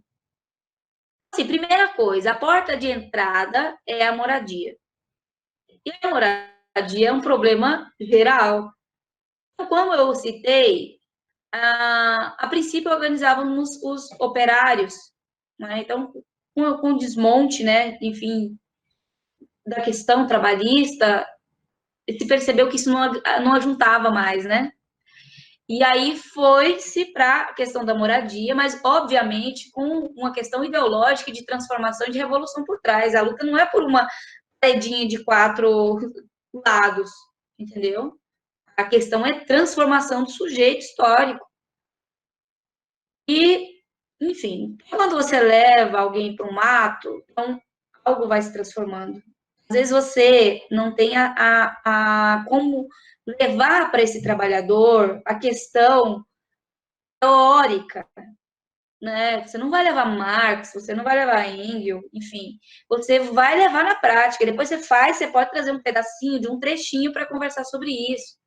assim, primeira coisa, a porta de entrada é a moradia. E a moradia é um problema geral. Então, como eu citei, a princípio organizávamos os operários, né? Então, com o desmonte, né, enfim, da questão trabalhista, se percebeu que isso não ajuntava mais, né? E aí foi-se para a questão da moradia, mas obviamente com uma questão ideológica de transformação e de revolução por trás. A luta não é por uma paredinha de 4 lados, entendeu? A questão é transformação do sujeito histórico. E, enfim, quando você leva alguém para um mato, então algo vai se transformando. Às vezes você não tem como levar para esse trabalhador a questão teórica, né? Você não vai levar Marx, você não vai levar Engels, enfim, você vai levar na prática. Depois você pode trazer um pedacinho de um trechinho para conversar sobre isso.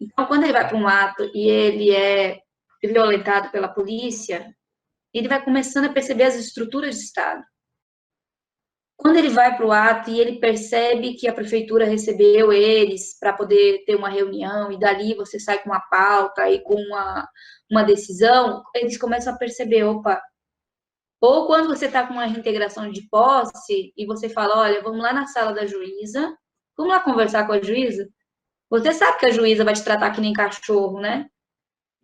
Então, quando ele vai para um ato e ele é violentado pela polícia, ele vai começando a perceber as estruturas de Estado. Quando ele vai para o ato e ele percebe que a prefeitura recebeu eles para poder ter uma reunião, e dali você sai com uma pauta e com uma decisão, eles começam a perceber, opa. Ou quando você está com uma reintegração de posse e você fala, olha, vamos lá na sala da juíza, vamos lá conversar com a juíza. Você sabe que a juíza vai te tratar que nem cachorro, né?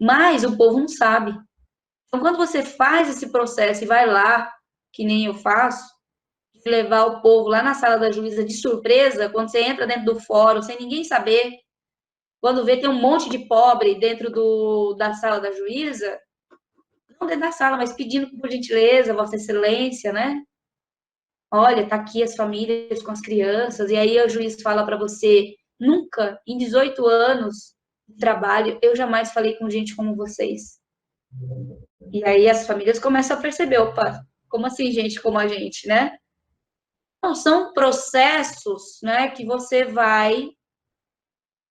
Mas o povo não sabe. Então, quando você faz esse processo e vai lá, que nem eu faço, levar o povo lá na sala da juíza de surpresa, quando você entra dentro do fórum, sem ninguém saber, quando vê tem um monte de pobre dentro da sala da juíza, não dentro da sala, mas pedindo por gentileza, Vossa Excelência, né? Olha, tá aqui as famílias com as crianças, e aí o juiz fala para você, nunca, em 18 anos de trabalho, eu jamais falei com gente como vocês. E aí as famílias começam a perceber, opa, como assim gente como a gente, né? Então, são processos, né, que você vai,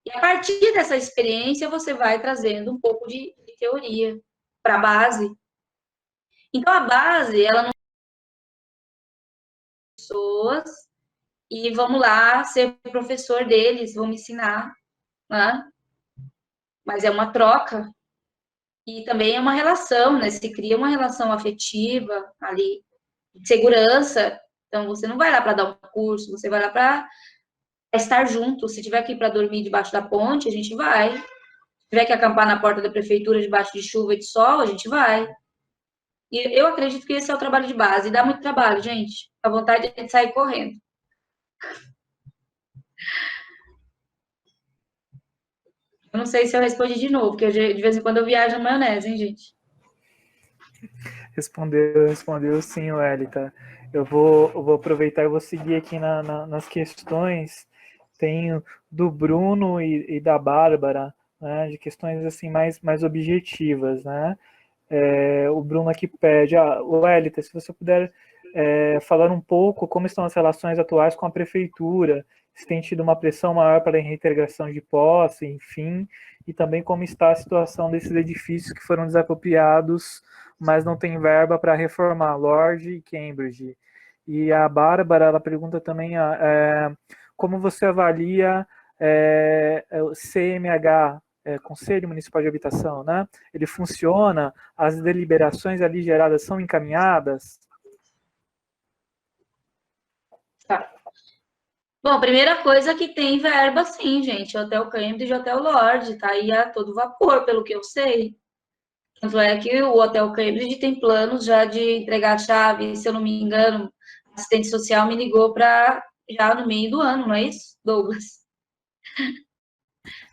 e a partir dessa experiência, você vai trazendo um pouco de teoria para a base. Então, a base, ela não é pessoas, e vamos lá ser professor deles, vão me ensinar, né? Mas é uma troca, e também é uma relação, né? Se cria uma relação afetiva ali, de segurança. Então, você não vai lá para dar um curso, você vai lá para estar junto. Se tiver que ir para dormir debaixo da ponte, a gente vai. Se tiver que acampar na porta da prefeitura debaixo de chuva e de sol, a gente vai. E eu acredito que esse é o trabalho de base. E dá muito trabalho, gente. A vontade é de sair correndo. Eu não sei se eu respondi de novo, porque de vez em quando eu viajo na maionese, hein, gente? Respondeu sim, Welita. Eu vou aproveitar e vou seguir aqui nas questões. Tenho do Bruno e da Bárbara, né, de questões assim mais objetivas, né? O Bruno aqui pede, Welita, se você puder falar um pouco como estão as relações atuais com a prefeitura, se tem tido uma pressão maior para a reintegração de posse, enfim, e também como está a situação desses edifícios que foram desapropriados, mas não tem verba para reformar, Lorde e Cambridge. E a Bárbara, ela pergunta também como você avalia o CMH, Conselho Municipal de Habitação, né? Ele funciona, as deliberações ali geradas são encaminhadas? Tá. Bom, a primeira coisa é que tem verba, sim, gente. Hotel Cambridge e Hotel Lorde, tá aí a todo vapor, pelo que eu sei. Tanto é que o Hotel Cambridge tem planos já de entregar a chave, se eu não me engano, a assistente social me ligou para já no meio do ano, não é isso, Douglas?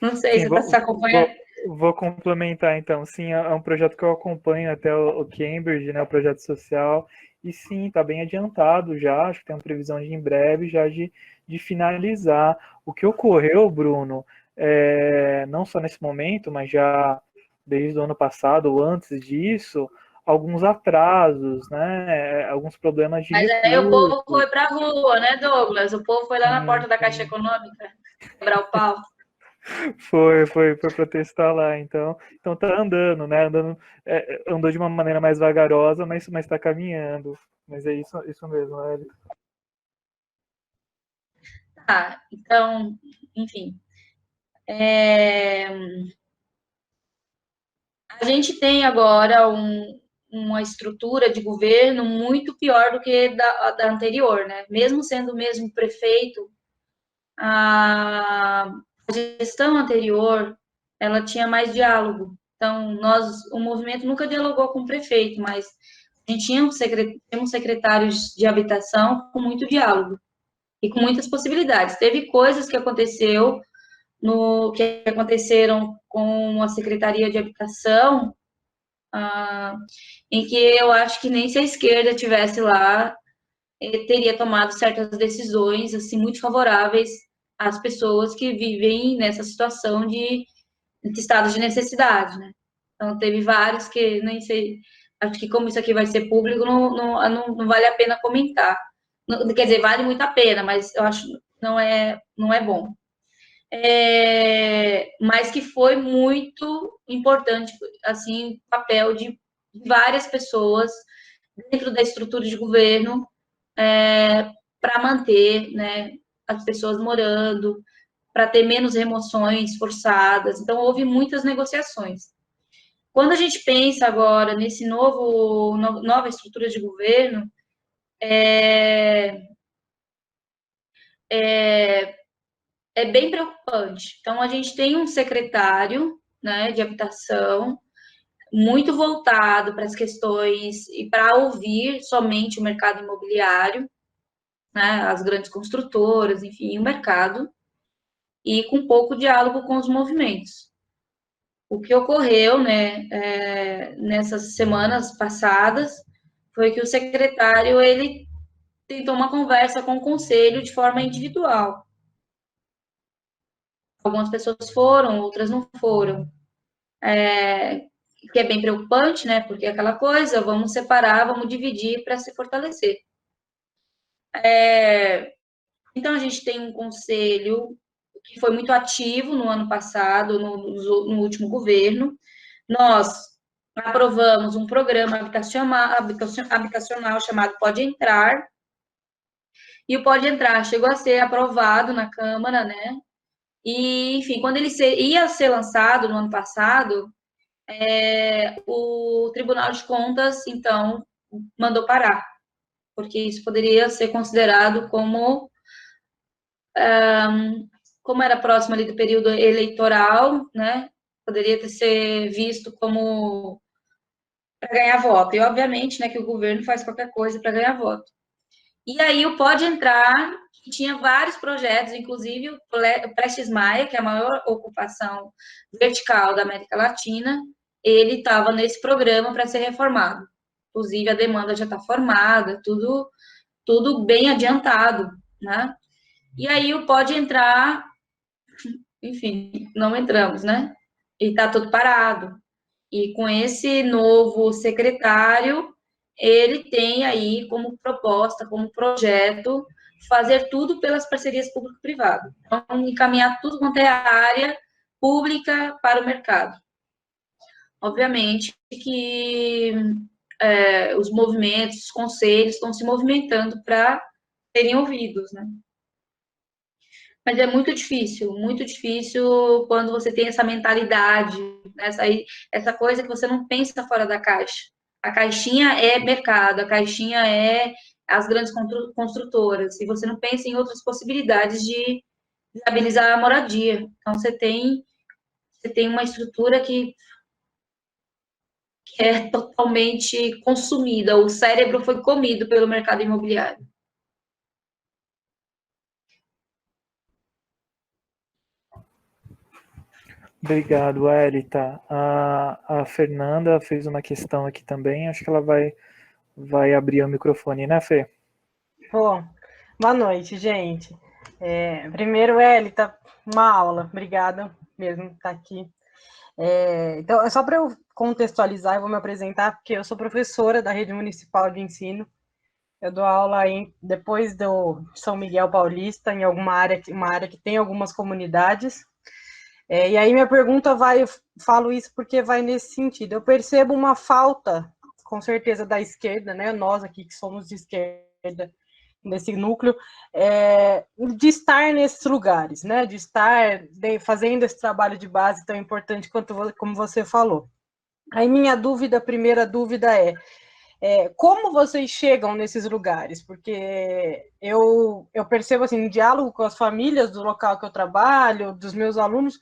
Não sei, Sim, você está acompanhando? vou complementar então. Sim, é um projeto que eu acompanho até o Cambridge, né, o projeto social, e sim, está bem adiantado já, acho que tem uma previsão de em breve já de finalizar. O que ocorreu, Bruno, não só nesse momento, mas já desde o ano passado ou antes disso, alguns atrasos, né, alguns problemas de Mas aí o povo recursos. foi para a rua, né, Douglas? O povo foi lá na Sim, porta da Caixa sim. Econômica quebrar o pau. Foi protestar lá, então tá andando, né? Andou de uma maneira mais vagarosa, mas está caminhando. Mas é isso mesmo, Hélio. Então, enfim. A gente tem agora uma estrutura de governo muito pior do que da anterior, né? Mesmo sendo o mesmo prefeito, a gestão anterior, ela tinha mais diálogo. Então, o movimento nunca dialogou com o prefeito, mas a gente tinha temos secretários de habitação com muito diálogo e com muitas possibilidades. Teve coisas que aconteceram com a Secretaria de Habitação, em que eu acho que nem se a esquerda tivesse lá, teria tomado certas decisões assim muito favoráveis às pessoas que vivem nessa situação de estado de necessidade, né? Então, teve vários que nem sei, acho que como isso aqui vai ser público, não vale a pena comentar. Quer dizer, vale muito a pena, mas eu acho que não é bom. Mas que foi muito importante, assim, o papel de várias pessoas dentro da estrutura de governo para manter, né, as pessoas morando, para ter menos remoções forçadas. Então, houve muitas negociações. Quando a gente pensa agora nesse nova estrutura de governo, é bem preocupante. Então, a gente tem um secretário, né, de habitação muito voltado para as questões e para ouvir somente o mercado imobiliário, né, as grandes construtoras, enfim, o mercado, e com pouco diálogo com os movimentos. O que ocorreu, né, nessas semanas passadas foi que o secretário ele tentou uma conversa com o conselho de forma individual. Algumas pessoas foram, outras não foram. Que é bem preocupante, né? Porque é aquela coisa, vamos separar, vamos dividir para se fortalecer. Então, a gente tem um conselho que foi muito ativo no ano passado, no último governo. Nós aprovamos um programa habitacional chamado Pode Entrar, e o Pode Entrar chegou a ser aprovado na Câmara, né? E, enfim, quando ele ia ser lançado no ano passado, o Tribunal de Contas, então, mandou parar, porque isso poderia ser considerado como era próximo ali do período eleitoral, né? Poderia ser visto como para ganhar voto. E, obviamente, né, que o governo faz qualquer coisa para ganhar voto. E aí o Pode Entrar, que tinha vários projetos, inclusive o Prestes Maia, que é a maior ocupação vertical da América Latina, ele estava nesse programa para ser reformado. Inclusive, a demanda já está formada, tudo bem adiantado, né? E aí o Pode Entrar, enfim, não entramos, né? E está tudo parado. E com esse novo secretário, ele tem aí como proposta, como projeto, fazer tudo pelas parcerias público-privado. Então, encaminhar tudo quanto é a área pública para o mercado. Obviamente que os movimentos, os conselhos estão se movimentando para serem ouvidos, né? Mas é muito difícil quando você tem essa mentalidade, essa coisa que você não pensa fora da caixa. A caixinha é mercado, a caixinha é as grandes construtoras, e você não pensa em outras possibilidades de viabilizar a moradia. Então, você tem uma estrutura que é totalmente consumida, o cérebro foi comido pelo mercado imobiliário. Obrigado, Elita. A Fernanda fez uma questão aqui também, acho que ela vai abrir o microfone, né, Fê? Bom, boa noite, gente. Primeiro, Elita, uma aula, obrigada mesmo por estar aqui. Então, só para eu contextualizar, eu vou me apresentar, porque eu sou professora da Rede Municipal de Ensino. Eu dou aula depois do São Miguel Paulista, em uma área que tem algumas comunidades. E aí minha pergunta falo isso porque vai nesse sentido. Eu percebo uma falta, com certeza, da esquerda, né? Nós aqui que somos de esquerda, nesse núcleo, de estar nesses lugares, né? De estar fazendo esse trabalho de base tão importante como você falou. Aí primeira dúvida como vocês chegam nesses lugares? Porque eu percebo, assim, em diálogo com as famílias do local que eu trabalho, dos meus alunos,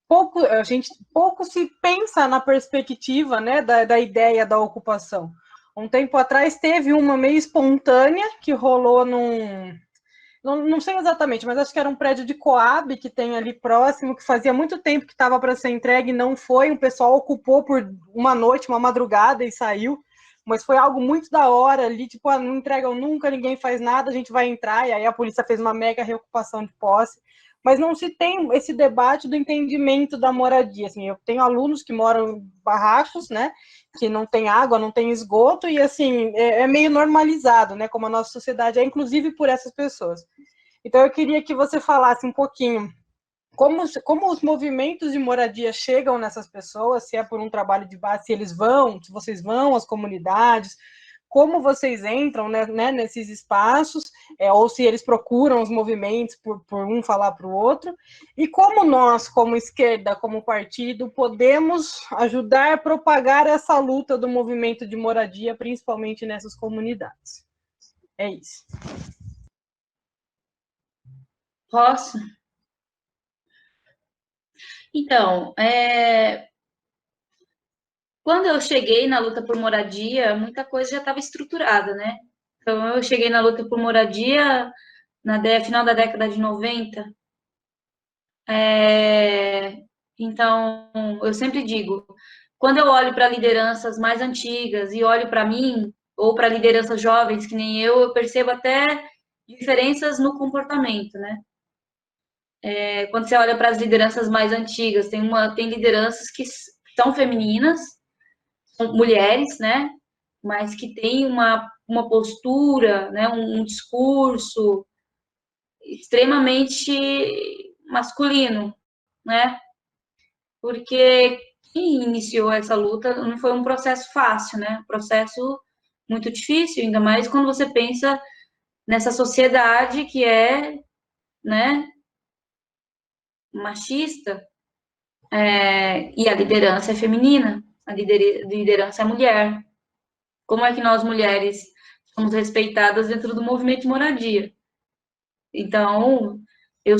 pouco se pensa na perspectiva, né, da ideia da ocupação. Um tempo atrás teve uma meio espontânea que rolou não sei exatamente, mas acho que era um prédio de Coab que tem ali próximo, que fazia muito tempo que estava para ser entregue e não foi. O pessoal ocupou por uma noite, uma madrugada e saiu. Mas foi algo muito da hora ali, tipo, não entregam nunca, ninguém faz nada, a gente vai entrar, e aí a polícia fez uma mega reocupação de posse. Mas não se tem esse debate do entendimento da moradia. Assim, eu tenho alunos que moram em barracos, né, que não tem água, não tem esgoto, e assim, é meio normalizado, né, como a nossa sociedade é, inclusive por essas pessoas. Então eu queria que você falasse um pouquinho como os movimentos de moradia chegam nessas pessoas, se é por um trabalho de base, se vocês vão às comunidades, como vocês entram, né, nesses espaços, ou se eles procuram os movimentos por um falar para o outro, e como nós, como esquerda, como partido, podemos ajudar a propagar essa luta do movimento de moradia, principalmente nessas comunidades. É isso. Posso? Então, quando eu cheguei na luta por moradia, muita coisa já estava estruturada, né? Então, eu cheguei na luta por moradia final da década de 90. Então, eu sempre digo, quando eu olho para lideranças mais antigas e olho para mim, ou para lideranças jovens que nem eu percebo até diferenças no comportamento, né? Quando você olha para as lideranças mais antigas, tem lideranças que são femininas, são mulheres, né? Mas que têm uma postura, né? Um discurso extremamente masculino, né? Porque quem iniciou essa luta não foi um processo fácil, né? Um processo muito difícil, ainda mais quando você pensa nessa sociedade que é, né, machista, e a liderança é feminina, a liderança é mulher. Como é que nós, mulheres, somos respeitadas dentro do movimento de moradia? Então, se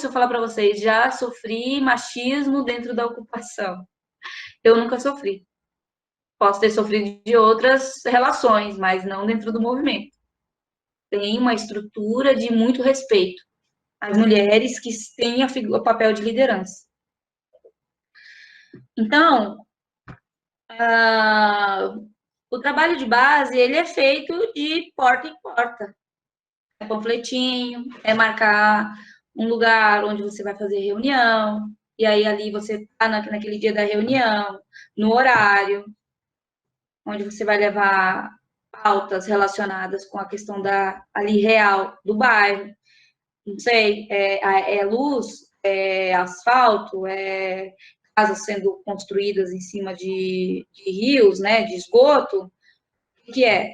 eu falar para vocês, já sofri machismo dentro da ocupação. Eu nunca sofri. Posso ter sofrido de outras relações, mas não dentro do movimento. Tem uma estrutura de muito respeito às mulheres que têm o papel de liderança. Então, o trabalho de base, ele é feito de porta em porta. É panfletinho, é marcar um lugar onde você vai fazer reunião, e aí ali você está naquele dia da reunião, no horário, onde você vai levar pautas relacionadas com a questão ali real do bairro. Não sei, luz, asfalto, casas sendo construídas em cima de rios, né, de esgoto, o que é?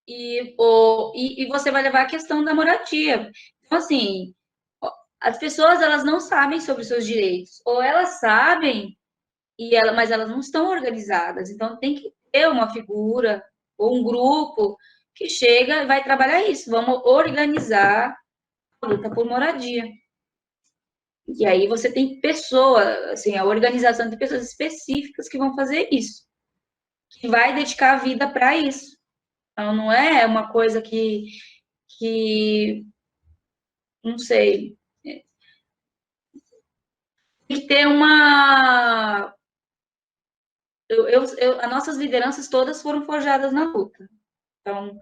E você vai levar a questão da moradia. Então, assim, as pessoas, elas não sabem sobre os seus direitos, ou elas sabem, mas elas não estão organizadas. Então, tem que ter uma figura ou um grupo que chega e vai trabalhar isso. Vamos organizar a luta por moradia. E aí você tem pessoas, assim, a organização de pessoas específicas que vão fazer isso, que vai dedicar a vida para isso. Então, não é uma coisa que não sei, tem que ter uma... as nossas lideranças todas foram forjadas na luta. Então,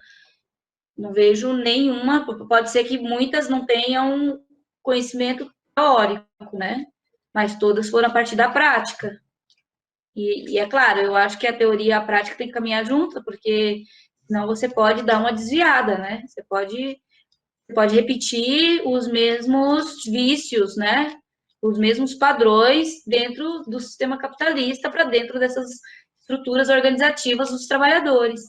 não vejo nenhuma... Pode ser que muitas não tenham conhecimento teórico, né? Mas todas foram a partir da prática. E é claro, eu acho que a teoria e a prática tem que caminhar junto, porque senão você pode dar uma desviada, né? Você pode repetir os mesmos vícios, né? Os mesmos padrões dentro do sistema capitalista para dentro dessas estruturas organizativas dos trabalhadores.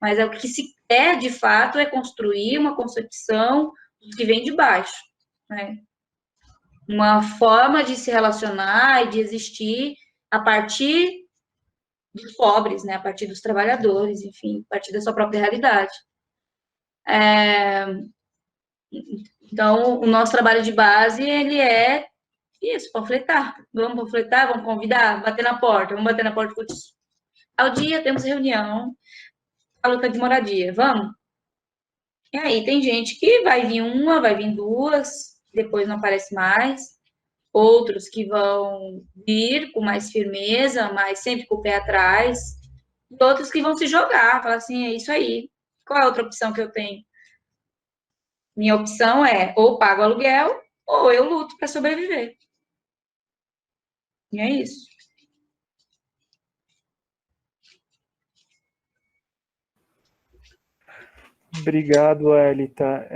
Mas é o que se quer, de fato, é construir uma concepção que vem de baixo, né? Uma forma de se relacionar e de existir a partir dos pobres, né? A partir dos trabalhadores, enfim, a partir da sua própria realidade. Então, o nosso trabalho de base, ele é isso, panfletar. Vamos panfletar, vamos convidar, bater na porta, vamos bater na porta. Ao dia temos reunião, a luta de moradia, vamos? E aí tem gente que vai vir uma, vai vir duas, depois não aparece mais. Outros que vão vir com mais firmeza, mas sempre com o pé atrás. E outros que vão se jogar, falar assim, é isso aí. Qual é a outra opção que eu tenho? Minha opção é ou pago aluguel ou eu luto para sobreviver. E é isso. Obrigado, Elita.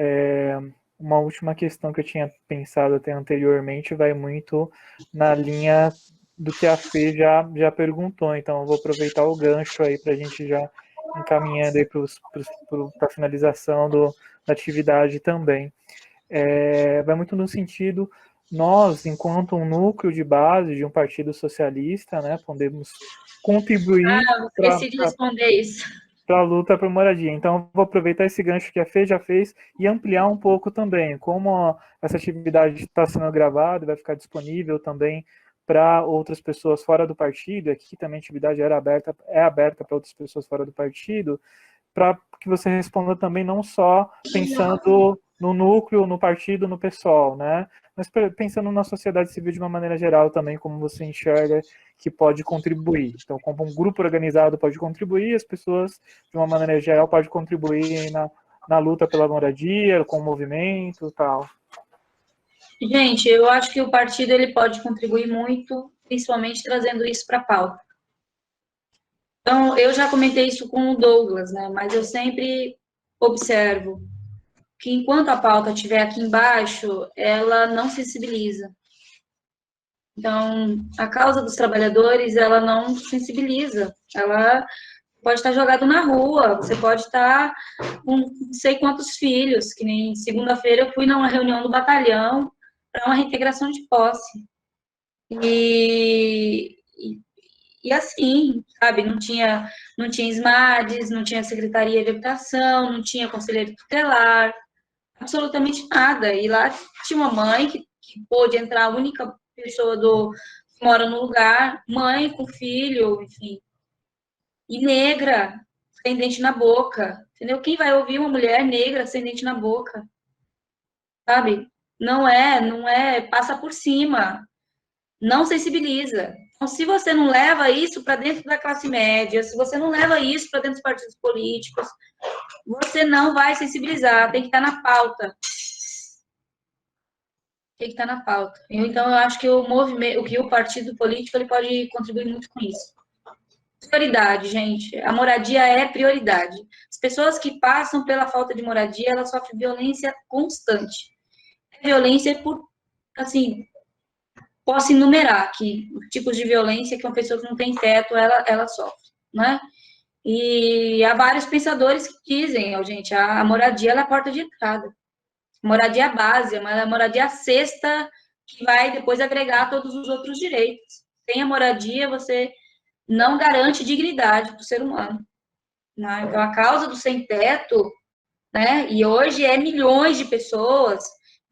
Uma última questão que eu tinha pensado até anteriormente vai muito na linha do que a Fê já perguntou, então eu vou aproveitar o gancho aí para a gente já encaminhando aí para a finalização da atividade também. Vai muito no sentido, nós, enquanto um núcleo de base de um partido socialista, né, podemos contribuir eu esqueci de responder isso. Para a luta por moradia. Então, vou aproveitar esse gancho que a Fê já fez e ampliar um pouco também. Como essa atividade está sendo gravada, vai ficar disponível também para outras pessoas fora do partido, aqui também a atividade é aberta para outras pessoas fora do partido, para que você responda também não só pensando no núcleo, no partido, no pessoal, né? Mas pensando na sociedade civil de uma maneira geral também, como você enxerga que pode contribuir. Então, como um grupo organizado pode contribuir, as pessoas, de uma maneira geral, podem contribuir na luta pela moradia, com o movimento e tal. Gente, eu acho que o partido ele pode contribuir muito, principalmente trazendo isso para a pauta. Então, eu já comentei isso com o Douglas, né? Mas eu sempre observo que enquanto a pauta estiver aqui embaixo, ela não sensibiliza. Então, a causa dos trabalhadores, ela não sensibiliza. Ela pode estar jogado na rua, você pode estar com não sei quantos filhos, que nem segunda-feira eu fui numa reunião do batalhão para uma reintegração de posse. E assim, sabe, não tinha SMADs, não tinha Secretaria de Habitação, não tinha conselheiro tutelar, absolutamente nada. E lá tinha uma mãe que pôde entrar, a única pessoa que mora no lugar, mãe com filho, enfim, e negra, sem dente na boca, entendeu? Quem vai ouvir uma mulher negra sem dente na boca? Sabe? Não é, passa por cima, não sensibiliza. Então, se você não leva isso para dentro da classe média, se você não leva isso para dentro dos partidos políticos, você não vai sensibilizar, tem que estar na pauta. Tem que estar na pauta. Então, eu acho que o movimento, o partido político, ele pode contribuir muito com isso. Prioridade, gente. A moradia é prioridade. As pessoas que passam pela falta de moradia, elas sofrem violência constante. Violência por, assim, posso enumerar aqui tipos de violência que uma pessoa que não tem teto, ela sofre, né? E há vários pensadores que dizem, gente, a moradia é a porta de entrada. A moradia é a base, a moradia é a cesta que vai depois agregar todos os outros direitos. Sem a moradia, você não garante dignidade para o ser humano. Né? Então, a causa do sem-teto, né? E hoje é milhões de pessoas.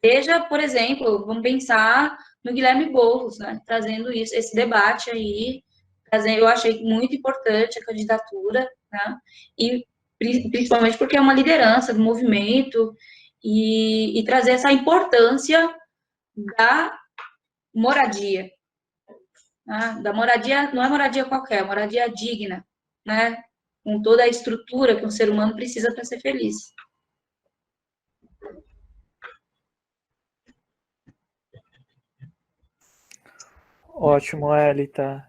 Veja, por exemplo, vamos pensar no Guilherme Boulos, né? Trazendo isso, esse debate aí. Eu achei muito importante a candidatura, né? E principalmente porque é uma liderança do movimento e trazer essa importância da moradia. Da moradia, não é moradia qualquer, é moradia digna, né? Com toda a estrutura que um ser humano precisa para ser feliz. Ótimo, Elita.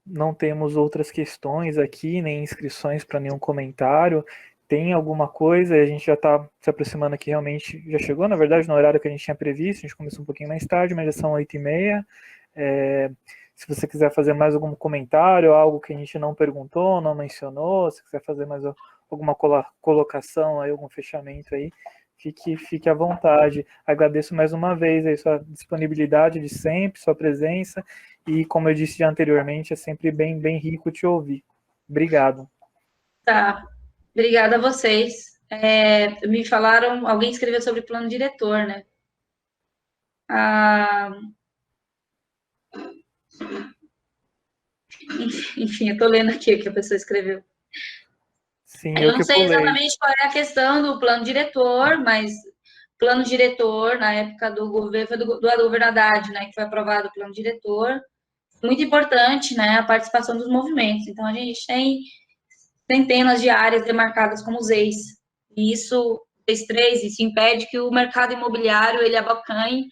Não temos outras questões aqui, nem inscrições para nenhum comentário. Tem alguma coisa? A gente já está se aproximando aqui, realmente já chegou, na verdade, no horário que a gente tinha previsto. A gente começou um pouquinho mais tarde, mas já são 8h30. Se você quiser fazer mais algum comentário, algo que a gente não perguntou, não mencionou, se quiser fazer mais alguma colocação, aí, algum fechamento aí, fique à vontade. Agradeço mais uma vez aí sua disponibilidade de sempre, sua presença, e como eu disse anteriormente, é sempre bem rico te ouvir. Obrigado. Tá, obrigada a vocês. Me falaram, alguém escreveu sobre plano diretor, né? Enfim, eu tô lendo aqui o que a pessoa escreveu. Sim, Eu eu não que sei pulei. exatamente qual é a questão do plano diretor, mas plano diretor, na época do governo, foi do governo Haddad, né, que foi aprovado o plano diretor. Muito importante, né, a participação dos movimentos. Então, a gente tem centenas de áreas demarcadas como ZEIs. E isso, isso impede que o mercado imobiliário, ele abocanhe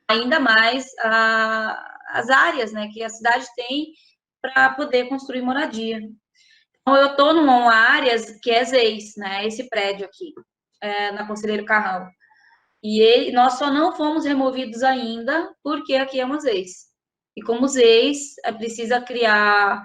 ainda mais as áreas, né, que a cidade tem para poder construir moradia. Então, eu estou numa área que é ZEIS, né, esse prédio aqui, na Conselheiro Carrão. Nós só não fomos removidos ainda, porque aqui é uma ZEIS. E como ZEIS, precisa criar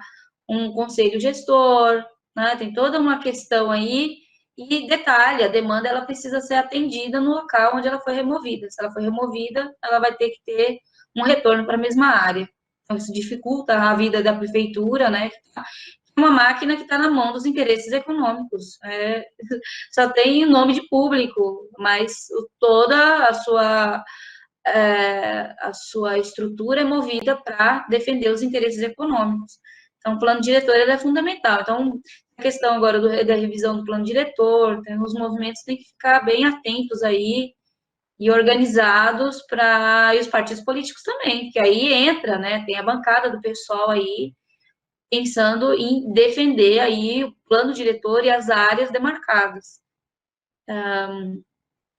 um conselho gestor, né, tem toda uma questão aí, e detalhe, a demanda ela precisa ser atendida no local onde ela foi removida. Se ela foi removida, ela vai ter que ter um retorno para a mesma área. Então, isso dificulta a vida da prefeitura, né, uma máquina que está na mão dos interesses econômicos. Só tem nome de público, mas toda a sua estrutura é movida para defender os interesses econômicos. Então, o plano diretor é fundamental. Então, a questão agora da revisão do plano diretor, os movimentos têm que ficar bem atentos aí e organizados e os partidos políticos também, que aí entra, né, tem a bancada do pessoal aí, pensando em defender aí o plano diretor e as áreas demarcadas.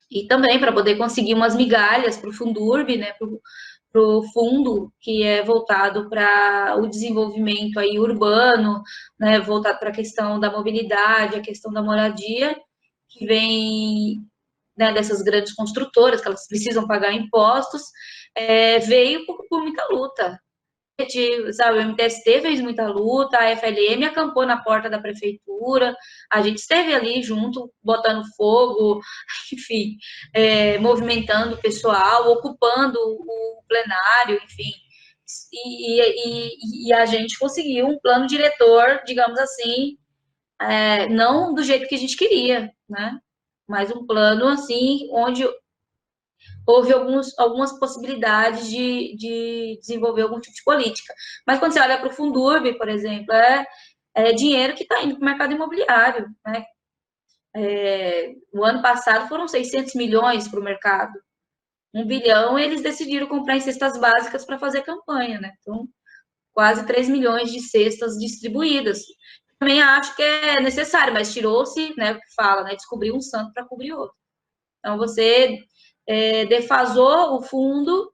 E também para poder conseguir umas migalhas para o Fundurb, né, para o fundo que é voltado para o desenvolvimento aí urbano, né, voltado para a questão da mobilidade, a questão da moradia, que vem, né, dessas grandes construtoras, que elas precisam pagar impostos, veio por muita luta. Sabe, o MTST fez muita luta, a FLM acampou na porta da prefeitura, a gente esteve ali junto, botando fogo, enfim, movimentando o pessoal, ocupando o plenário, enfim, e a gente conseguiu um plano diretor, digamos assim, não do jeito que a gente queria, né, mas um plano, assim, onde houve algumas possibilidades de desenvolver algum tipo de política. Mas quando você olha para o Fundurb, por exemplo, é dinheiro que está indo para o mercado imobiliário, né? O ano passado foram 600 milhões para o mercado. 1 bilhão eles decidiram comprar em cestas básicas para fazer campanha, né? Então, quase 3 milhões de cestas distribuídas. Também acho que é necessário, mas tirou-se, né, o que fala, né, descobriu um santo para cobrir outro. Então, você defasou o fundo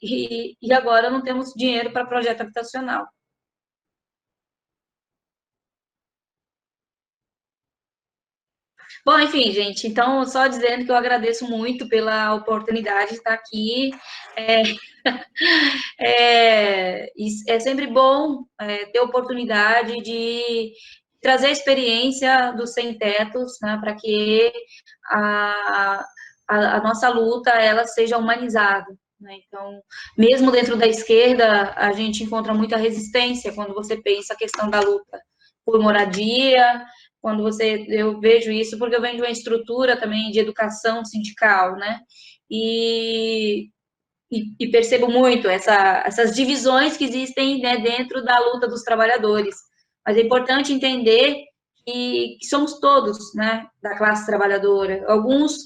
e agora não temos dinheiro para projeto habitacional. Bom, enfim, gente, então, só dizendo que eu agradeço muito pela oportunidade de estar aqui. É sempre bom ter oportunidade de trazer a experiência dos sem-tetos, né, para que a nossa luta ela seja humanizada. Né? Então, mesmo dentro da esquerda, a gente encontra muita resistência quando você pensa a questão da luta por moradia, eu vejo isso porque eu venho de uma estrutura também de educação sindical, né? E percebo muito essas divisões que existem, né, dentro da luta dos trabalhadores. Mas é importante entender que somos todos, né, da classe trabalhadora. Alguns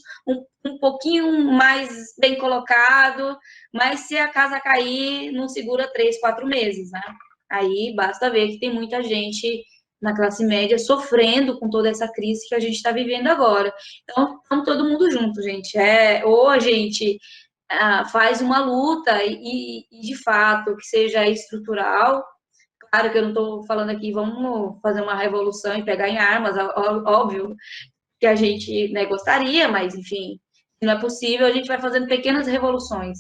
um pouquinho mais bem colocado, mas se a casa cair, não segura 3, 4 meses, né? Aí basta ver que tem muita gente na classe média sofrendo com toda essa crise que a gente está vivendo agora. Então, estamos todo mundo junto, gente. Ou a gente faz uma luta e, de fato, que seja estrutural. Claro que eu não estou falando aqui, vamos fazer uma revolução e pegar em armas, óbvio que a gente, né, gostaria, mas, enfim, se não é possível, a gente vai fazendo pequenas revoluções.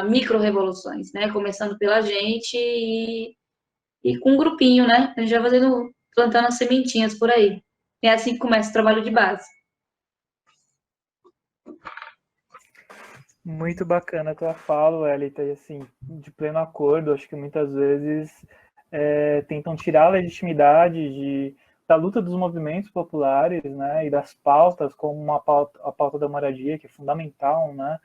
micro-revoluções, né? Começando pela gente e com um grupinho, né? A gente vai plantando as sementinhas por aí. É assim que começa o trabalho de base. Muito bacana a tua fala, Elita, e assim, de pleno acordo, acho que muitas vezes tentam tirar a legitimidade da luta dos movimentos populares, né, e das pautas, como a pauta da moradia, que é fundamental, né,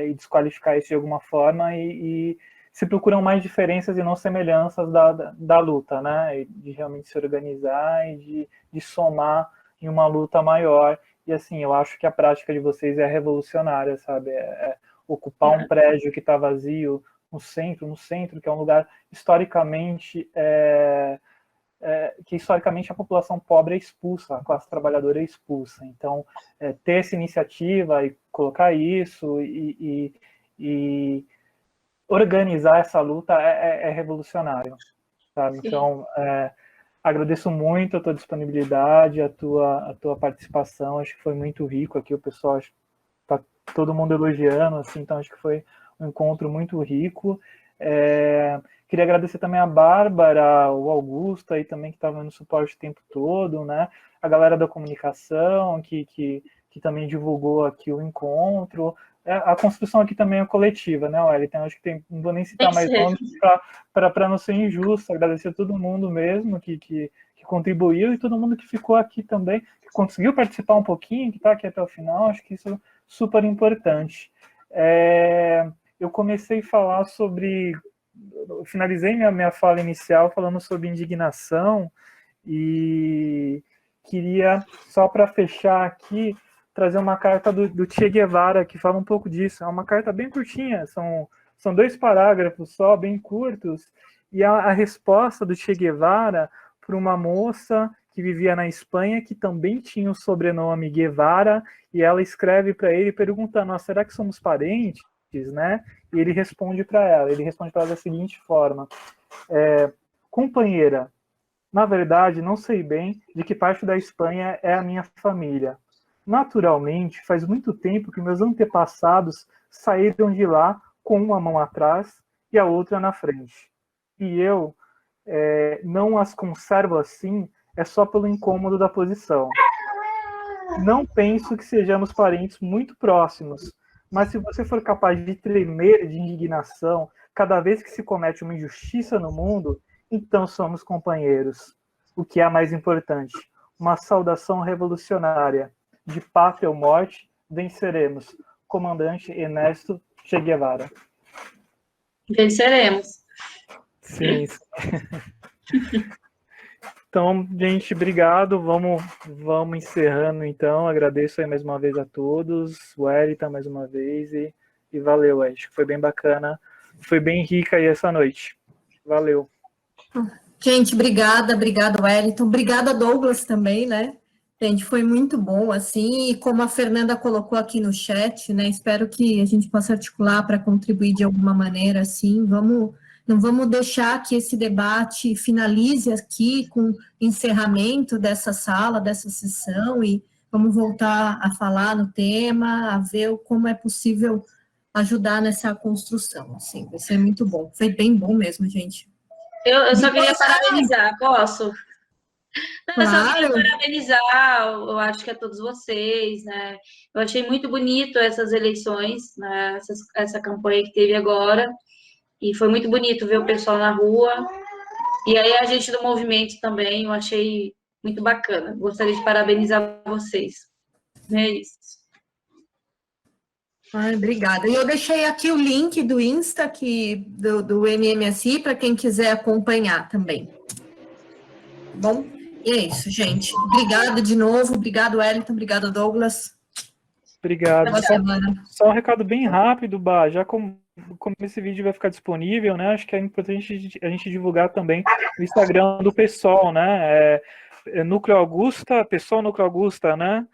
e desqualificar isso de alguma forma, e se procuram mais diferenças e não semelhanças da luta, né, e de realmente se organizar e de somar em uma luta maior. E assim, eu acho que a prática de vocês é revolucionária, sabe? Ocupar um prédio que está vazio no centro, que é um lugar historicamente que historicamente a população pobre é expulsa, a classe trabalhadora é expulsa. Então, ter essa iniciativa e colocar isso e organizar essa luta é revolucionário, sabe? Então, agradeço muito a tua disponibilidade, a tua participação, acho que foi muito rico aqui, o pessoal está todo mundo elogiando, assim, então acho que foi um encontro muito rico. Queria agradecer também a Bárbara, o Augusto aí também que estava no suporte o tempo todo, né? A galera da comunicação que também divulgou aqui o encontro. A construção aqui também é coletiva, né, Wellington? Acho que não vou nem citar mais nomes para não ser injusto. Agradecer a todo mundo mesmo que contribuiu e todo mundo que ficou aqui também, que conseguiu participar um pouquinho, que está aqui até o final. Acho que isso é super importante. Eu comecei a falar finalizei minha fala inicial falando sobre indignação e queria, só para fechar aqui, trazer uma carta do Che Guevara que fala um pouco disso. É uma carta bem curtinha, são 2 parágrafos só, bem curtos, e a resposta do Che Guevara para uma moça que vivia na Espanha, que também tinha o sobrenome Guevara, e ela escreve para ele perguntando, será que somos parentes, né? E ele responde para ela da seguinte forma, companheira, na verdade, não sei bem de que parte da Espanha é a minha família. Naturalmente, faz muito tempo que meus antepassados saíram de lá com uma mão atrás e a outra na frente. E eu não as conservo assim, só pelo incômodo da posição. Não penso que sejamos parentes muito próximos, mas se você for capaz de tremer de indignação cada vez que se comete uma injustiça no mundo, então somos companheiros. O que é mais importante? Uma saudação revolucionária. De pátria ou morte, venceremos. Comandante Ernesto Che Guevara. Venceremos. Sim. Então, gente, obrigado. Vamos encerrando, então. Agradeço aí mais uma vez a todos. O Wellington mais uma vez. E valeu, acho que foi bem bacana. Foi bem rica aí essa noite. Valeu. Gente, obrigada, Wellington. Obrigada, Douglas, também, né? Gente, foi muito bom, assim, e como a Fernanda colocou aqui no chat, né, espero que a gente possa articular para contribuir de alguma maneira, assim, não vamos deixar que esse debate finalize aqui com o encerramento dessa sala, dessa sessão, e vamos voltar a falar no tema, a ver como é possível ajudar nessa construção, assim, vai ser muito bom, foi bem bom mesmo, gente. Eu só queria parabenizar, posso? Não, eu só queria Claro. parabenizar, eu acho que a todos vocês, né? Eu achei muito bonito essas eleições, né? Essa campanha que teve agora, e foi muito bonito ver o pessoal na rua, e aí a gente do movimento também, eu achei muito bacana. Gostaria de parabenizar vocês. É isso. Ai, obrigada. E eu deixei aqui o link do Insta do MMSI para quem quiser acompanhar também. Bom, e é isso, gente. Obrigada de novo. Obrigado, Wellington. Obrigado, Douglas. Obrigado. Boa semana. Só um recado bem rápido, Bah, já como esse vídeo vai ficar disponível, né? Acho que é importante a gente divulgar também o Instagram do PSOL, né? Núcleo Augusta, PSOL Núcleo Augusta, né?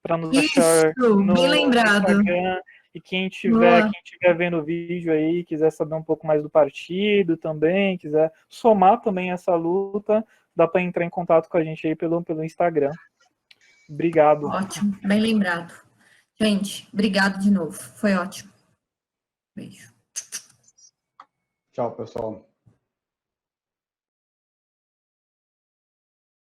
Para nos achar no bem lembrado. Instagram. E quem tiver vendo o vídeo aí, quiser saber um pouco mais do partido também, quiser somar também essa luta, dá para entrar em contato com a gente aí pelo Instagram. Obrigado. Ótimo, bem lembrado. Gente, obrigado de novo. Foi ótimo. Beijo. Tchau, pessoal.